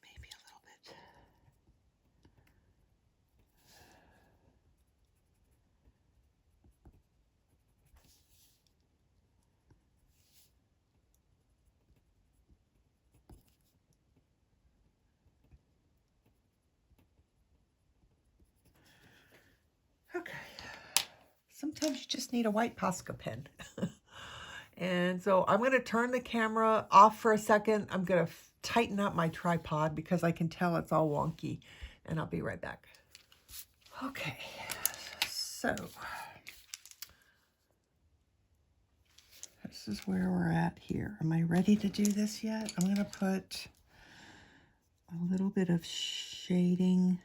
Speaker 2: Maybe a little bit. Okay. Sometimes you just need a white Posca pen. And so I'm going to turn the camera off for a second. I'm going to tighten up my tripod because I can tell it's all wonky. And I'll be right back. Okay, so this is where we're at here. Am I ready to do this yet? I'm going to put a little bit of shading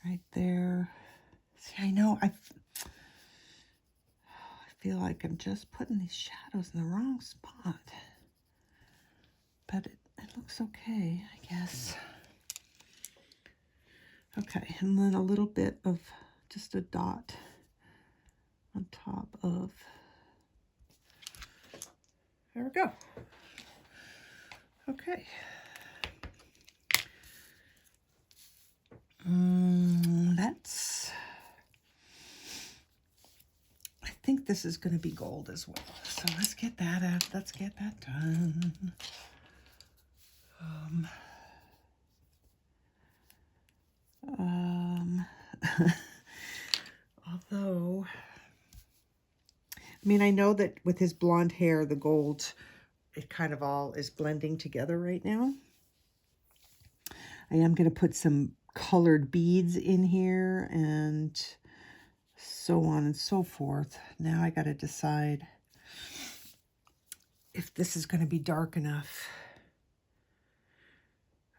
Speaker 2: right there. See, I know I feel like I'm just putting these shadows in the wrong spot. But it looks okay, I guess. Okay, and then a little bit of just a dot on top of. There we go. Okay. That's, I think this is going to be gold as well. So let's get that out. Let's get that done. Although, I mean, I know that with his blonde hair, the gold, it kind of all is blending together right now. I am going to put some colored beads in here and so on and so forth. Now I got to decide if this is going to be dark enough.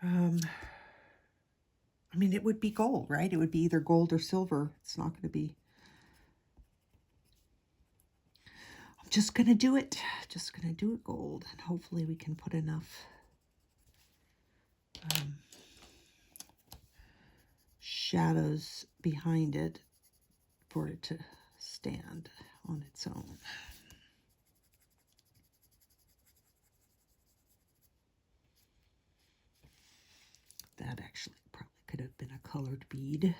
Speaker 2: I mean, it would be gold, right? It would be either gold or silver. It's not going to be. I'm just going to do it. Just going to do it gold. And hopefully we can put enough shadows behind it for it to stand on its own. That actually probably could have been a colored bead.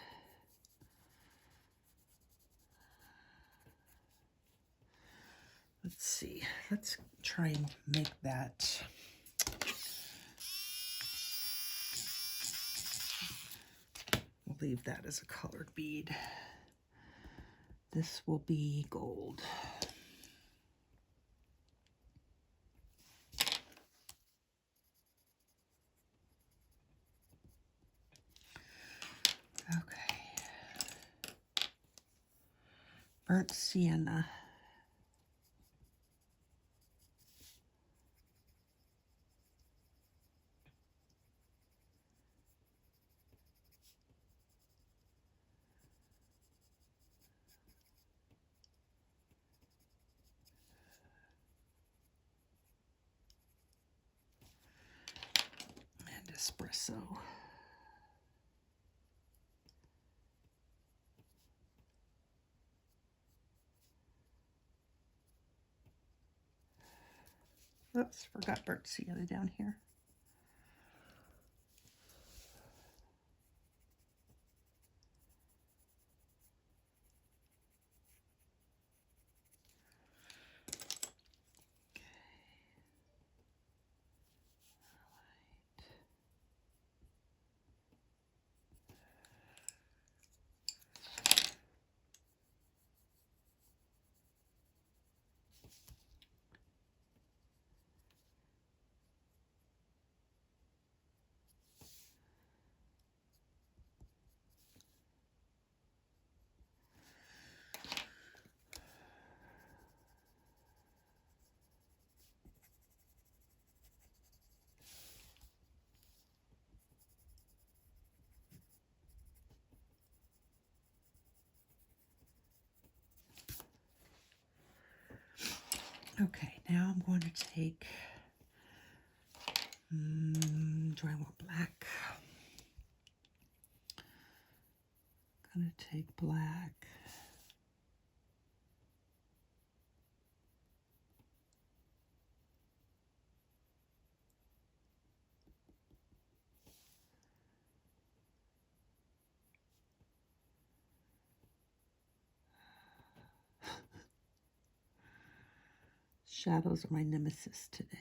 Speaker 2: Let's see. Let's try and make that. We'll leave that as a colored bead. This will be gold. Okay. Burnt sienna. Espresso. Oops, forgot burnt sienna down here. Okay, now I'm going to take, do I want black? I'm going to take black. Shadows are my nemesis today.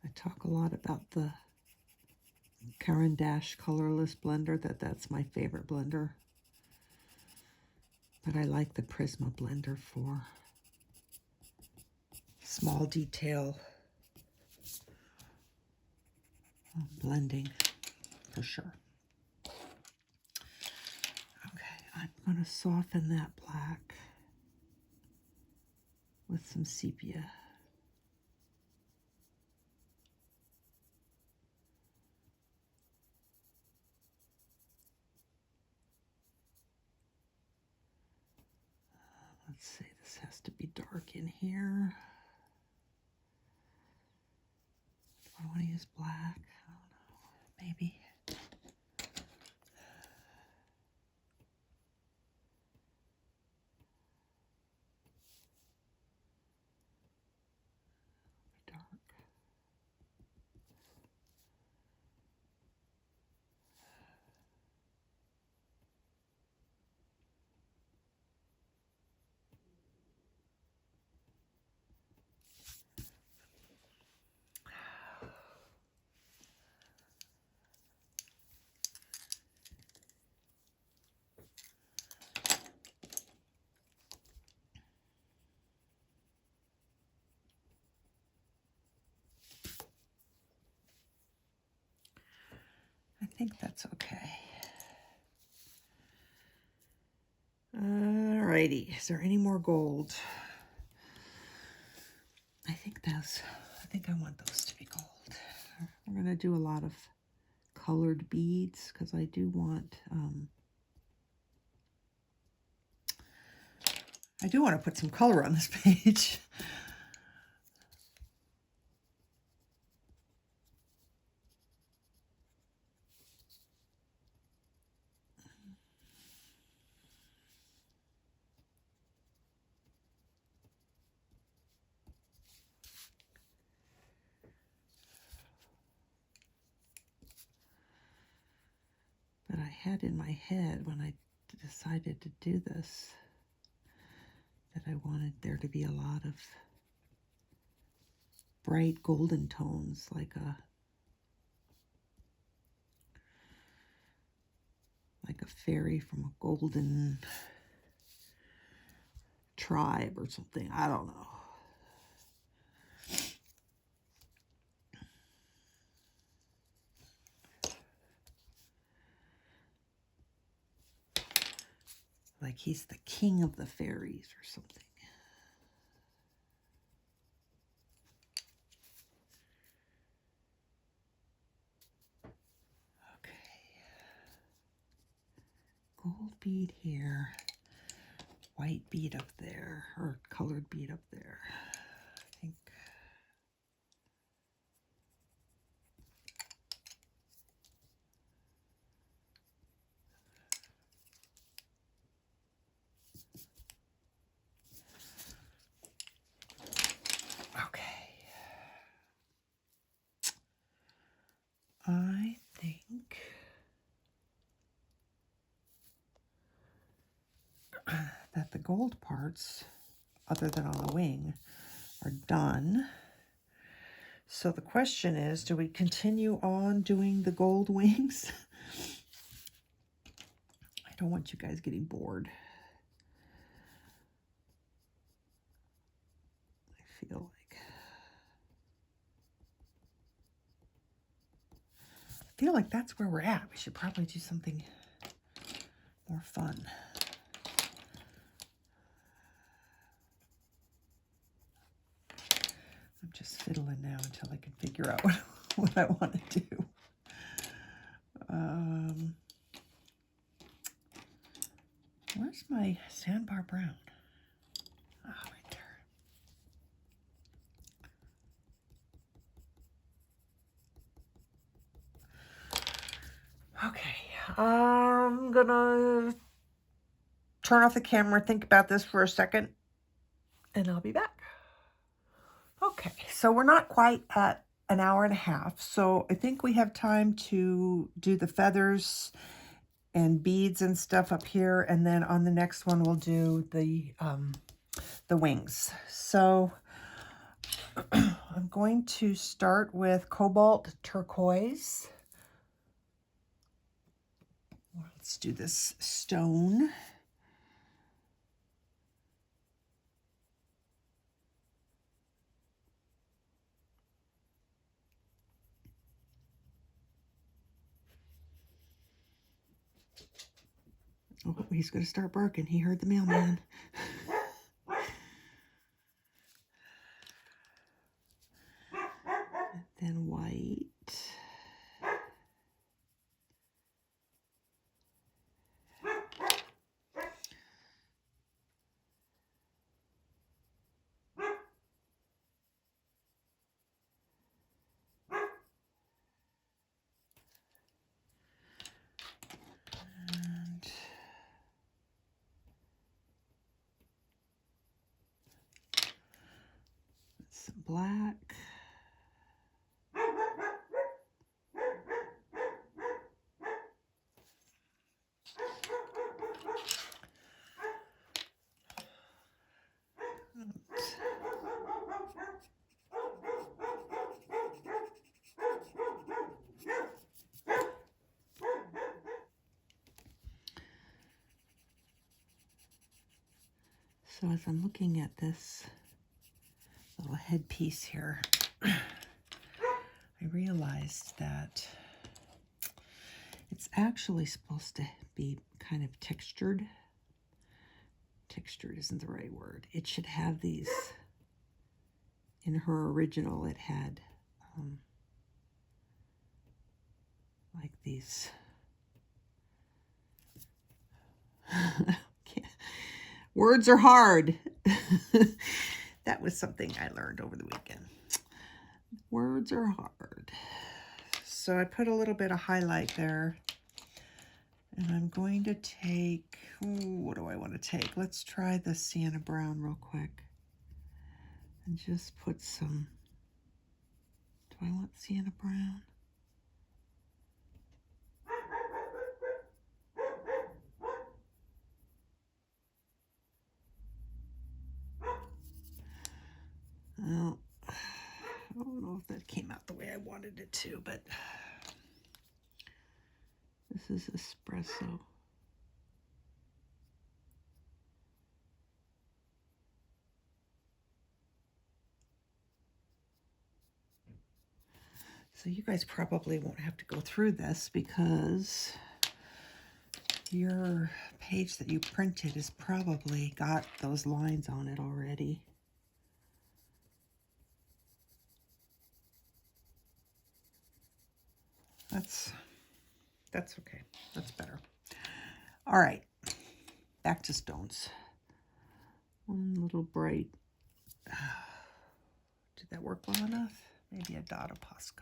Speaker 2: I talk a lot about the Caran d'Ache colorless blender, that's my favorite blender. But I like the Prisma blender for small detail blending, for sure. Okay, I'm going to soften that black with some sepia. Let's see, this has to be dark in here. Do I want to use black? I don't know, maybe. Dark. I think that's okay. Alrighty, is there any more gold? I think I want those to be gold. We're gonna do a lot of colored beads because I do want to put some color on this page. But I had in my head when I decided to do this that I wanted there to be a lot of bright golden tones, like a fairy from a golden tribe or something. I don't know. Like he's the king of the fairies or something. bead here, white bead up there, or colored bead up there. I think. Okay. I think that the gold parts, other than on the wing, are done. So the question is, do we continue on doing the gold wings? I don't want you guys getting bored. I feel like that's where we're at. We should probably do something more fun. I'm just fiddling now until I can figure out what I want to do. Where's my Sandbar Brown? Oh, right there. Okay, I'm gonna turn off the camera, think about this for a second, and I'll be back. Okay, so we're not quite at an hour and a half, so I think we have time to do the feathers and beads and stuff up here, and then on the next one we'll do the wings. So I'm going to start with Cobalt Turquoise. Let's do this stone. Oh, he's going to start barking. He heard the mailman. And then white. And some black. So as I'm looking at this little headpiece here, I realized that it's actually supposed to be kind of textured. Textured isn't the right word. It should have these, in her original it had like these, words are hard. That was something I learned over the weekend. Words are hard. So I put a little bit of highlight there. And I'm going to take, what do I want to take? Let's try the Sienna Brown real quick. And just put some, do I want Sienna Brown? Well, I don't know if that came out the way I wanted it to, but this is Espresso. So you guys probably won't have to go through this because your page that you printed has probably got those lines on it already. That's okay. That's better. All right. back to stones. One little bright. Did that work well enough? Maybe a dot of Posca.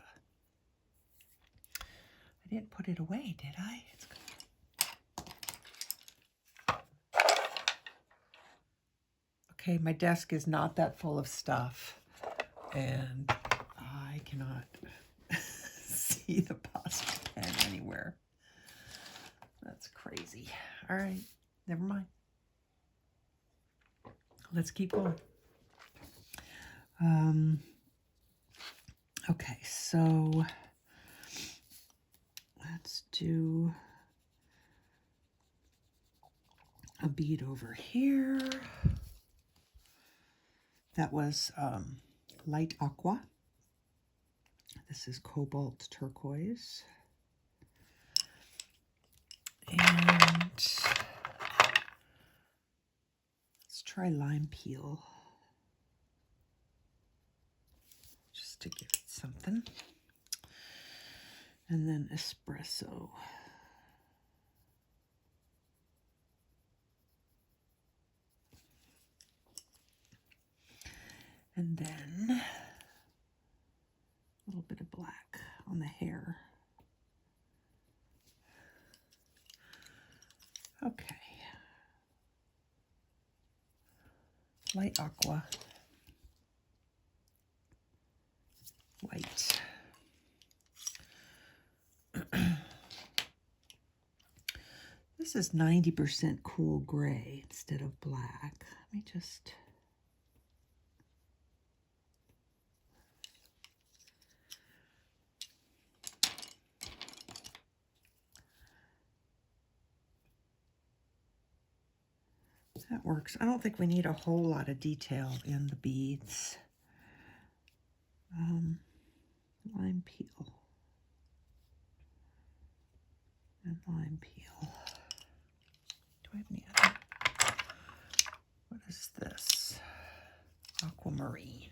Speaker 2: I didn't put it away, did I? It's good. Okay, my desk is not that full of stuff, and I cannot see the Posca pen anywhere. That's crazy. All right, never mind. Let's keep going. Okay, so let's do a bead over here. That was light aqua. This is Cobalt Turquoise. And let's try Limepeel, just to give it something. And then Espresso. And then a little bit of black on the hair. Okay. Light aqua. White. This is 90% cool gray instead of black. Let me just... That works. I don't think we need a whole lot of detail in the beads. Limepeel. And Limepeel. Do I have any other? What is this? Aquamarine.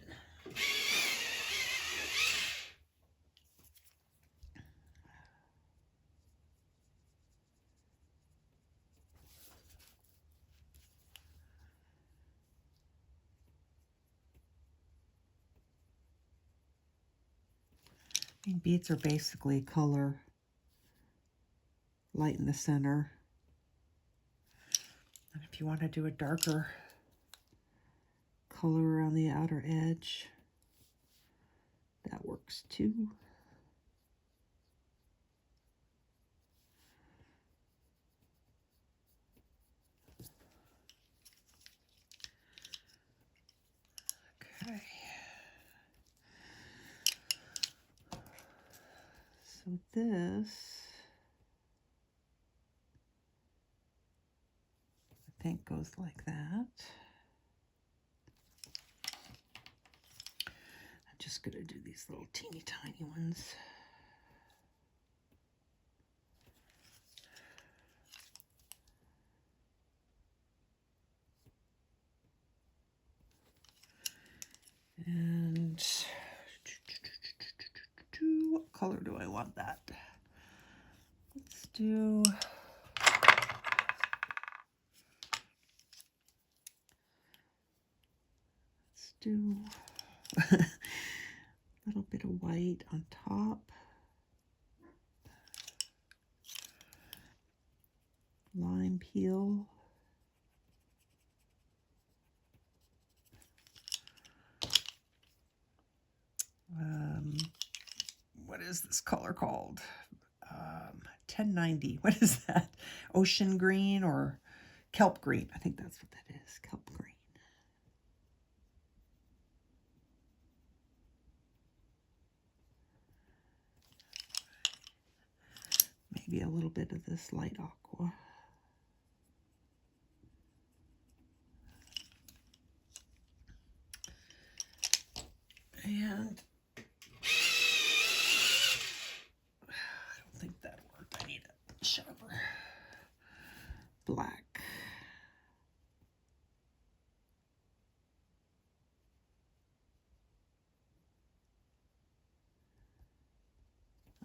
Speaker 2: Beads are basically color, light in the center. And if you want to do a darker color around the outer edge, that works too. Okay. So this, I think, goes like that. I'm just going to do these little teeny tiny ones. And what color do I want that? Let's do a little bit of white on top. Limepeel. What is this color called? 1090. What is that? Ocean green or kelp green? I think that's what that is. Kelp green. Maybe a little bit of this light aqua. And I don't think that worked. I need a sharper black.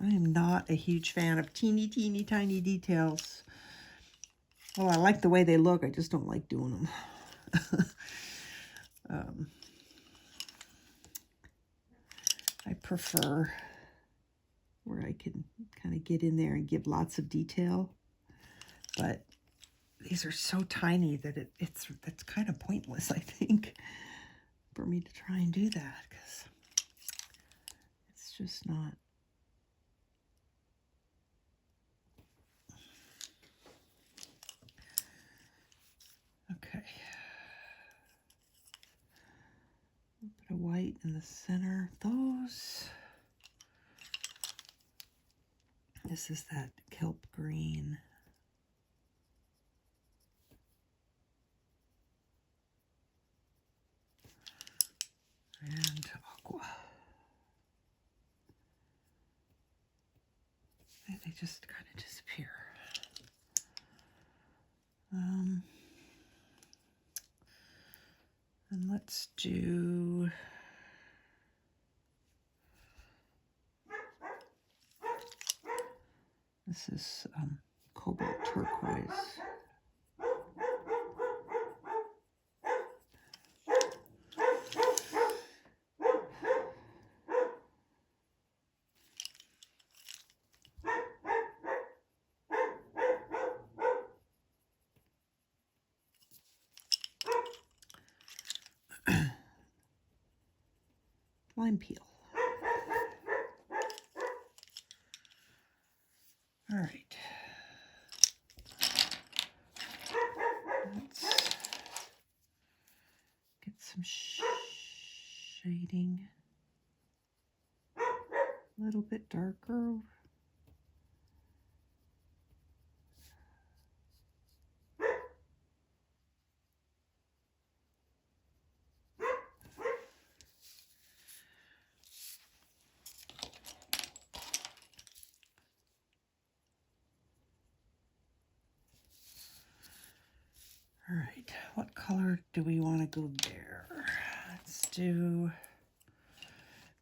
Speaker 2: I am not a huge fan of teeny tiny details. Well, I like the way they look. I just don't like doing them. I prefer where I can kind of get in there and give lots of detail. But these are so tiny that that's kind of pointless, I think, for me to try and do that, because it's just not. Okay. A bit of white in the center of those. This is that kelp green. And aqua. They just kind of disappear. And let's do this is Cobalt Turquoise. Limepeel. All right. Let's get some shading. A little bit darker. All right, what color do we want to go there? Let's do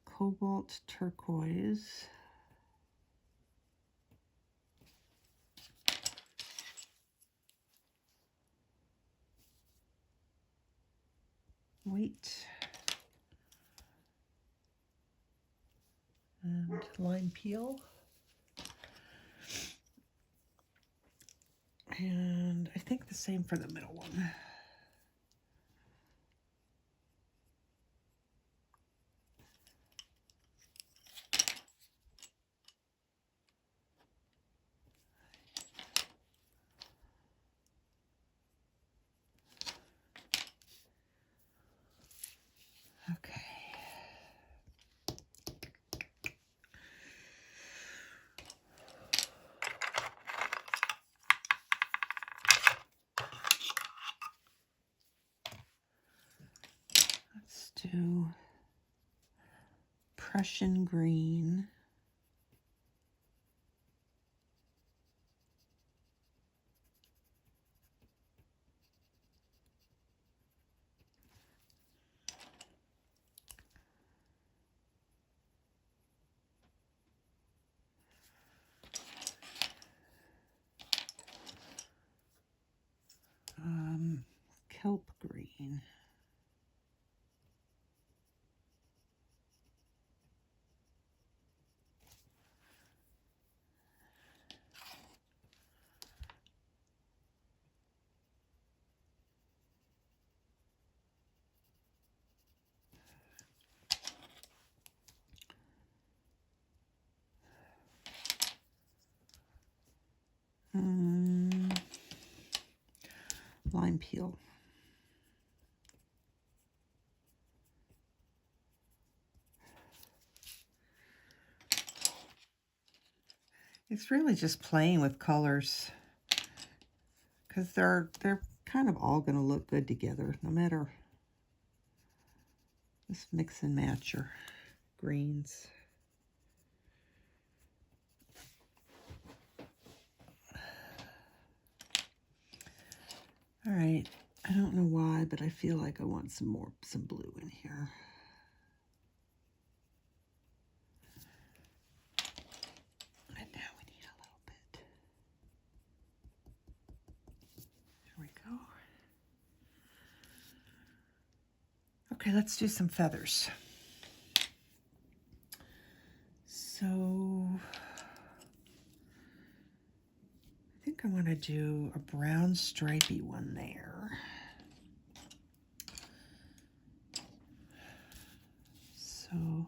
Speaker 2: Cobalt Turquoise. White. And Limepeel. And I think the same for the middle one. Okay. Let's do Prussian green. Kelp green. Limepeel. It's really just playing with colors, because they're kind of all going to look good together, no matter. Just mix and match your greens. All right, I don't know why, but I feel like I want some blue in here. And now we need a little bit. Okay, let's do some feathers. So I think I want to do a brown stripy one there. So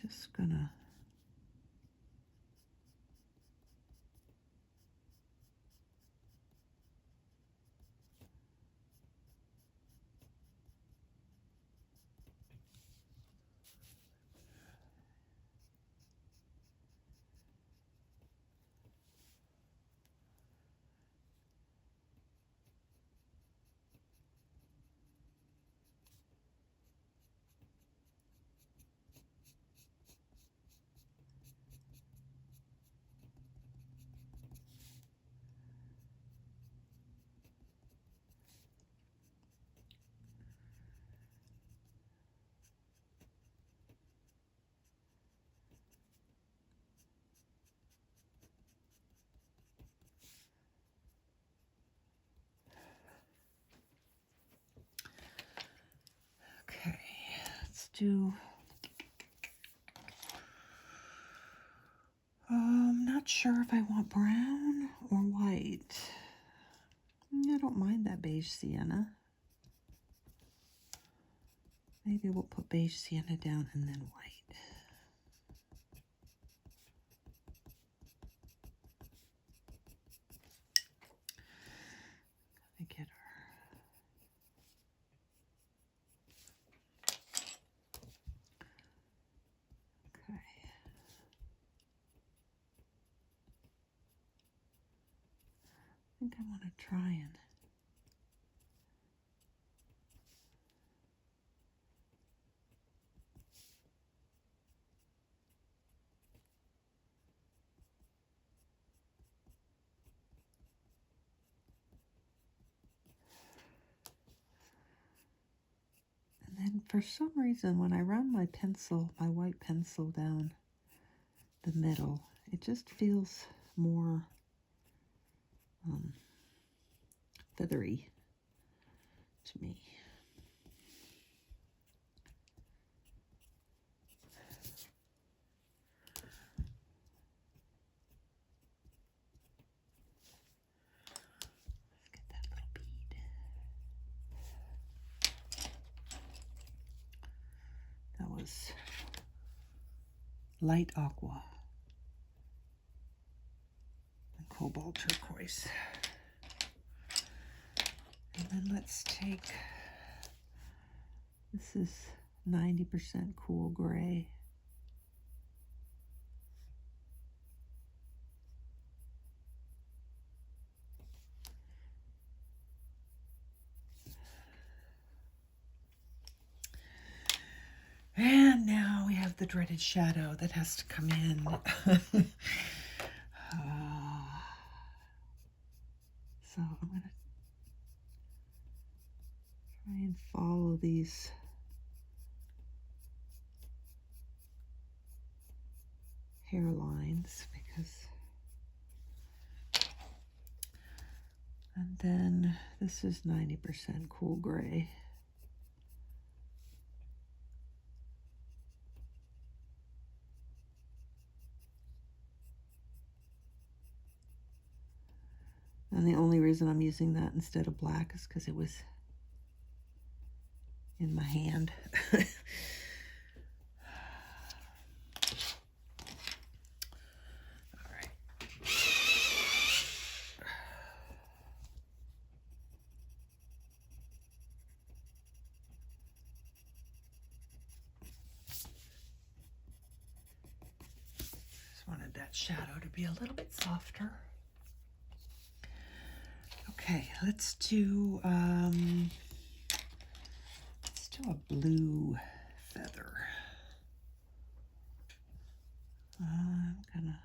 Speaker 2: just gonna okay, let's do, not sure if I want brown or white. I don't mind that beige sienna. Maybe we'll put beige sienna down and then white. Gotta get our, okay. I think I want to try and and for some reason, when I run my pencil, my white pencil down the middle, it just feels more feathery to me. Let's get that little bead. That was light aqua and cobalt turquoise. And then let's take, this is 90% cool gray. And now we have the dreaded shadow that has to come in. So I'm going to try and follow these hairlines and then this is 90% cool gray. And the only reason I'm using that instead of black is because it was in my hand. All right. Just wanted that shadow to be a little bit softer. Okay, let's do a blue feather. I'm gonna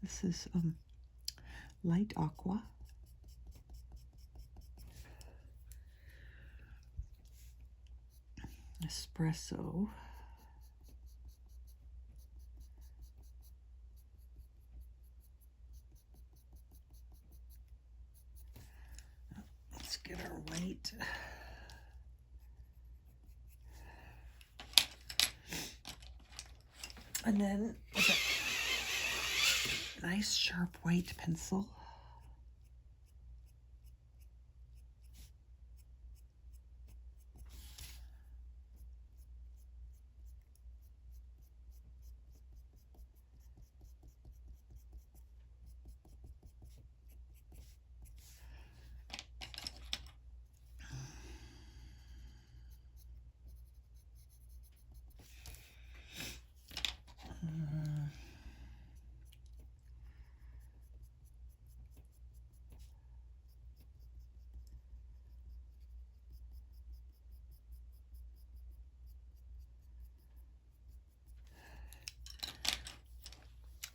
Speaker 2: this is light aqua. Espresso. get our white. And then with a nice sharp white pencil,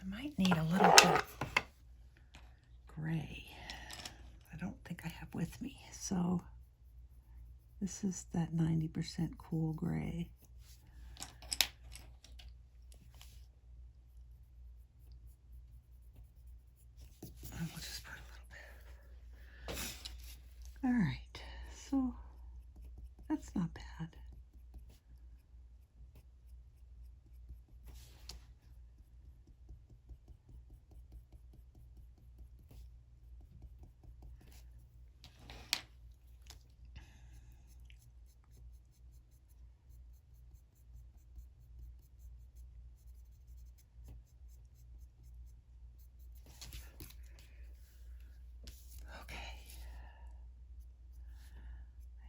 Speaker 2: I might need a little bit of gray. I don't think I have with me. So this is that 90% cool gray. And we'll just put a little bit. All right, so that's not bad.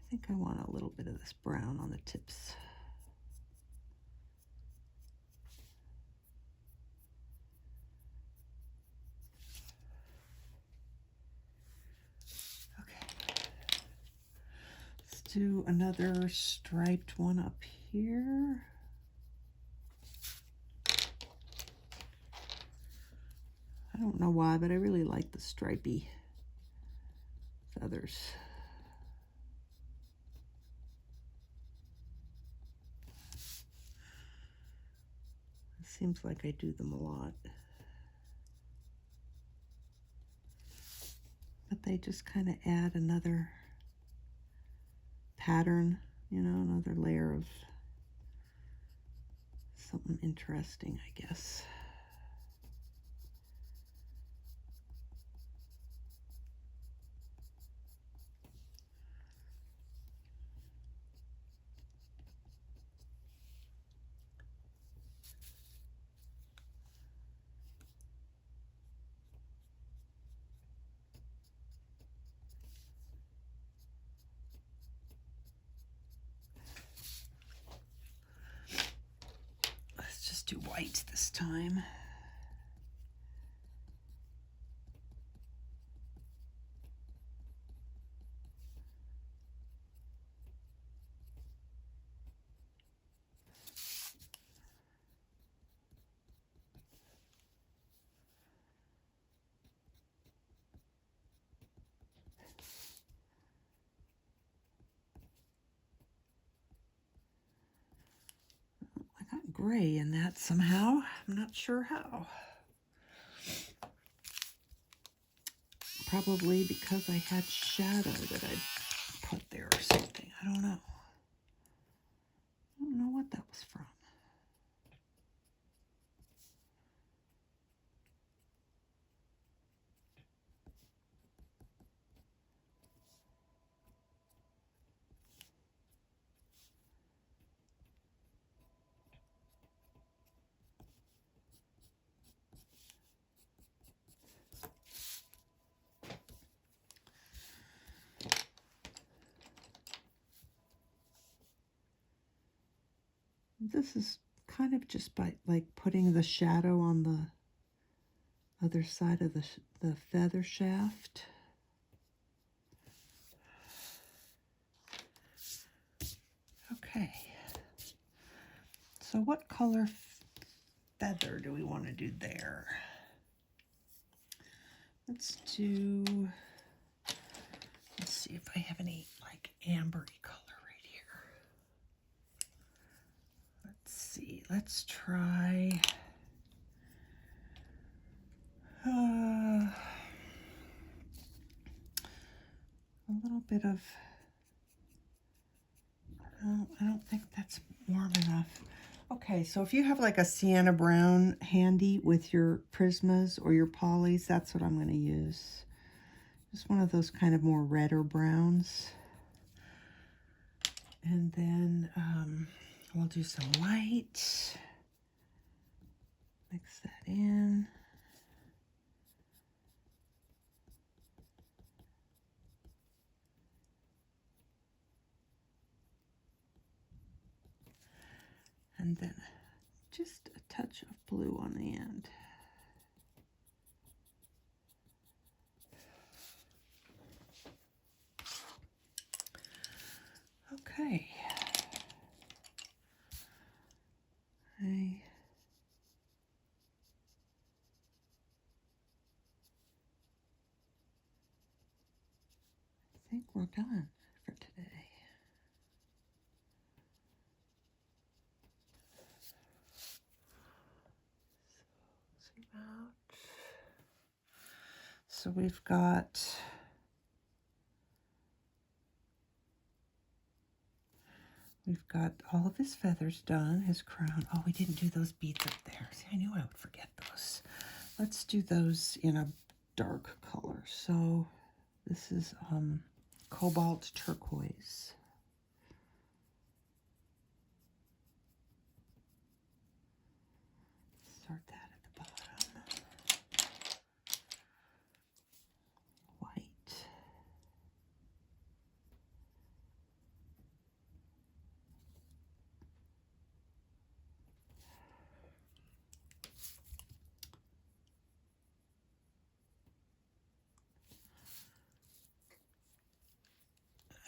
Speaker 2: I think I want a little bit of this brown on the tips. Okay. Let's do another striped one up here. I don't know why, but I really like the stripy feathers. Seems like I do them a lot. But they just kind of add another pattern, you know, another layer of something interesting, I guess. Do white this time. Gray in that somehow. I'm not sure how. Probably because I had shadow that I put there or something. I don't know. I don't know what that was from. This is kind of just by like putting the shadow on the other side of the feather shaft. Okay. So what color feather do we want to do there? Let's see if I have any like ambery color right here. Let's see, let's try a little little bit of, I don't think that's warm enough. Okay, so if you have like a sienna brown handy with your Prismas or your polys, that's what I'm going to use. Just one of those kind of more redder browns. And then we'll do some white. Mix that in. And then just a touch of blue on the end. Okay. I think we're done for today. Zoom out. So we've got all of his feathers done, his crown. Oh, we didn't do those beads up there. See, I knew I would forget those. Let's do those in a dark color. So this is Cobalt Turquoise. Start that at the bottom. White.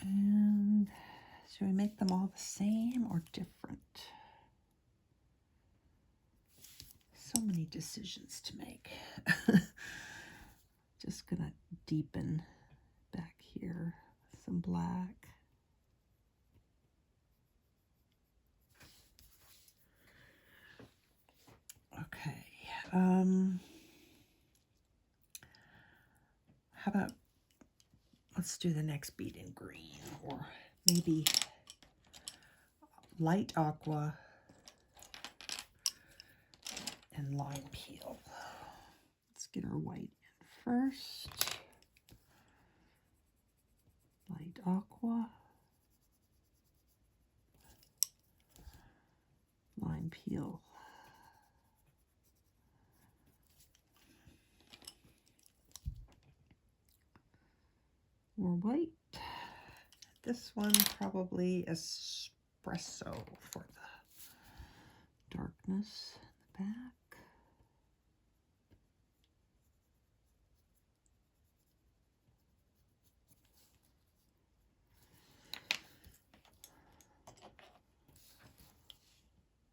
Speaker 2: And should we make them all the same or different? So many decisions to make. Just gonna deepen back here with some black. Okay. How about let's do the next bead in green, or maybe light aqua and Limepeel. Let's get our white in first. Light aqua, Limepeel. More white. This one probably Espresso for the darkness in the back.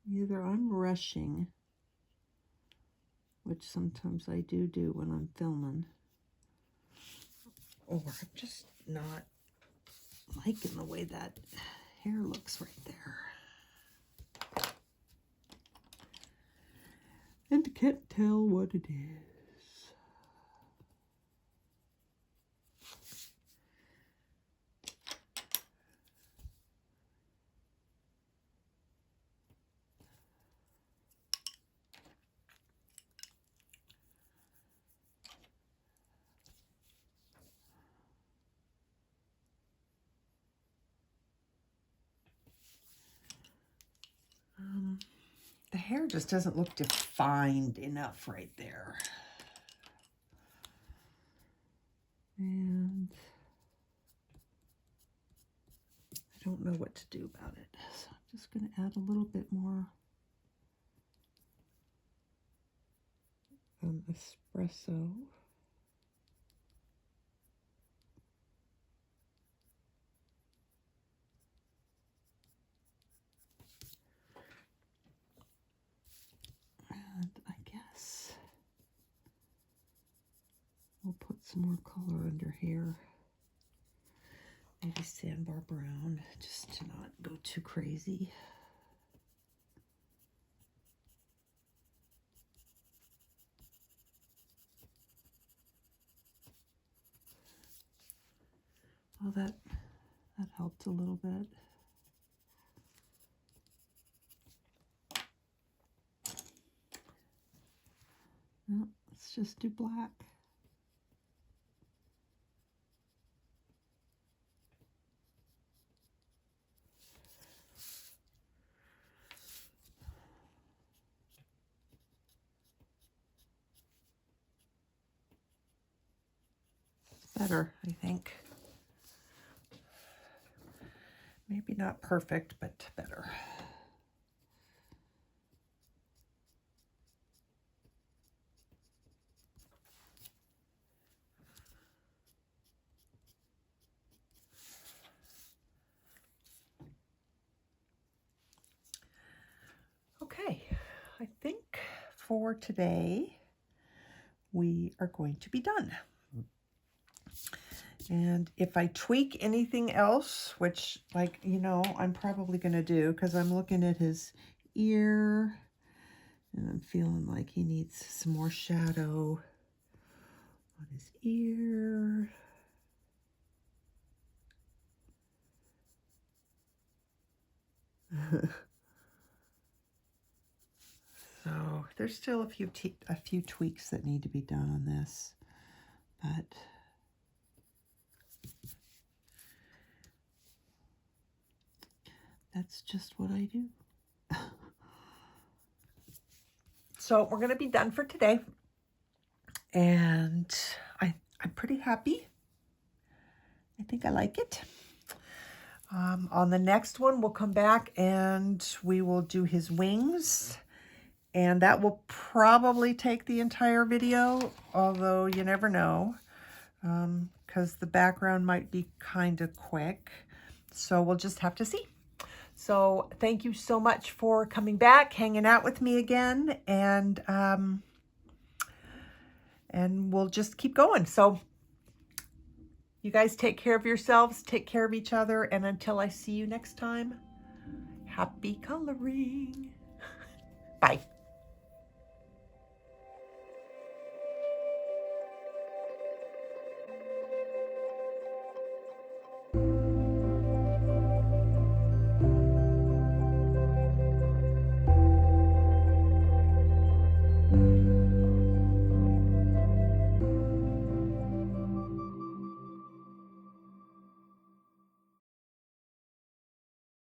Speaker 2: Either I'm rushing, which sometimes I do when I'm filming, or I'm just not liking the way that hair looks right there. And can't tell what it is. The hair just doesn't look defined enough right there. And I don't know what to do about it. So I'm just going to add a little bit more espresso. And I guess we'll put some more color under here. Maybe Sandbar Brown, just to not go too crazy. So that helped a little bit. Well, let's just do black. Better, I think. Maybe not perfect, but better. Okay, I think for today we are going to be done. And if I tweak anything else, which, like, you know, I'm probably going to do, because I'm looking at his ear and I'm feeling like he needs some more shadow on his ear. So there's still a few tweaks that need to be done on this, but that's just what I do. So we're going to be done for today, and I'm pretty happy. I think I like it. On the next one, we'll come back and we will do his wings, and that will probably take the entire video, although you never know, because the background might be kind of quick. So we'll just have to see. So thank you so much for coming back, hanging out with me again, and we'll just keep going. So you guys take care of yourselves, take care of each other, and until I see you next time, happy coloring. Bye.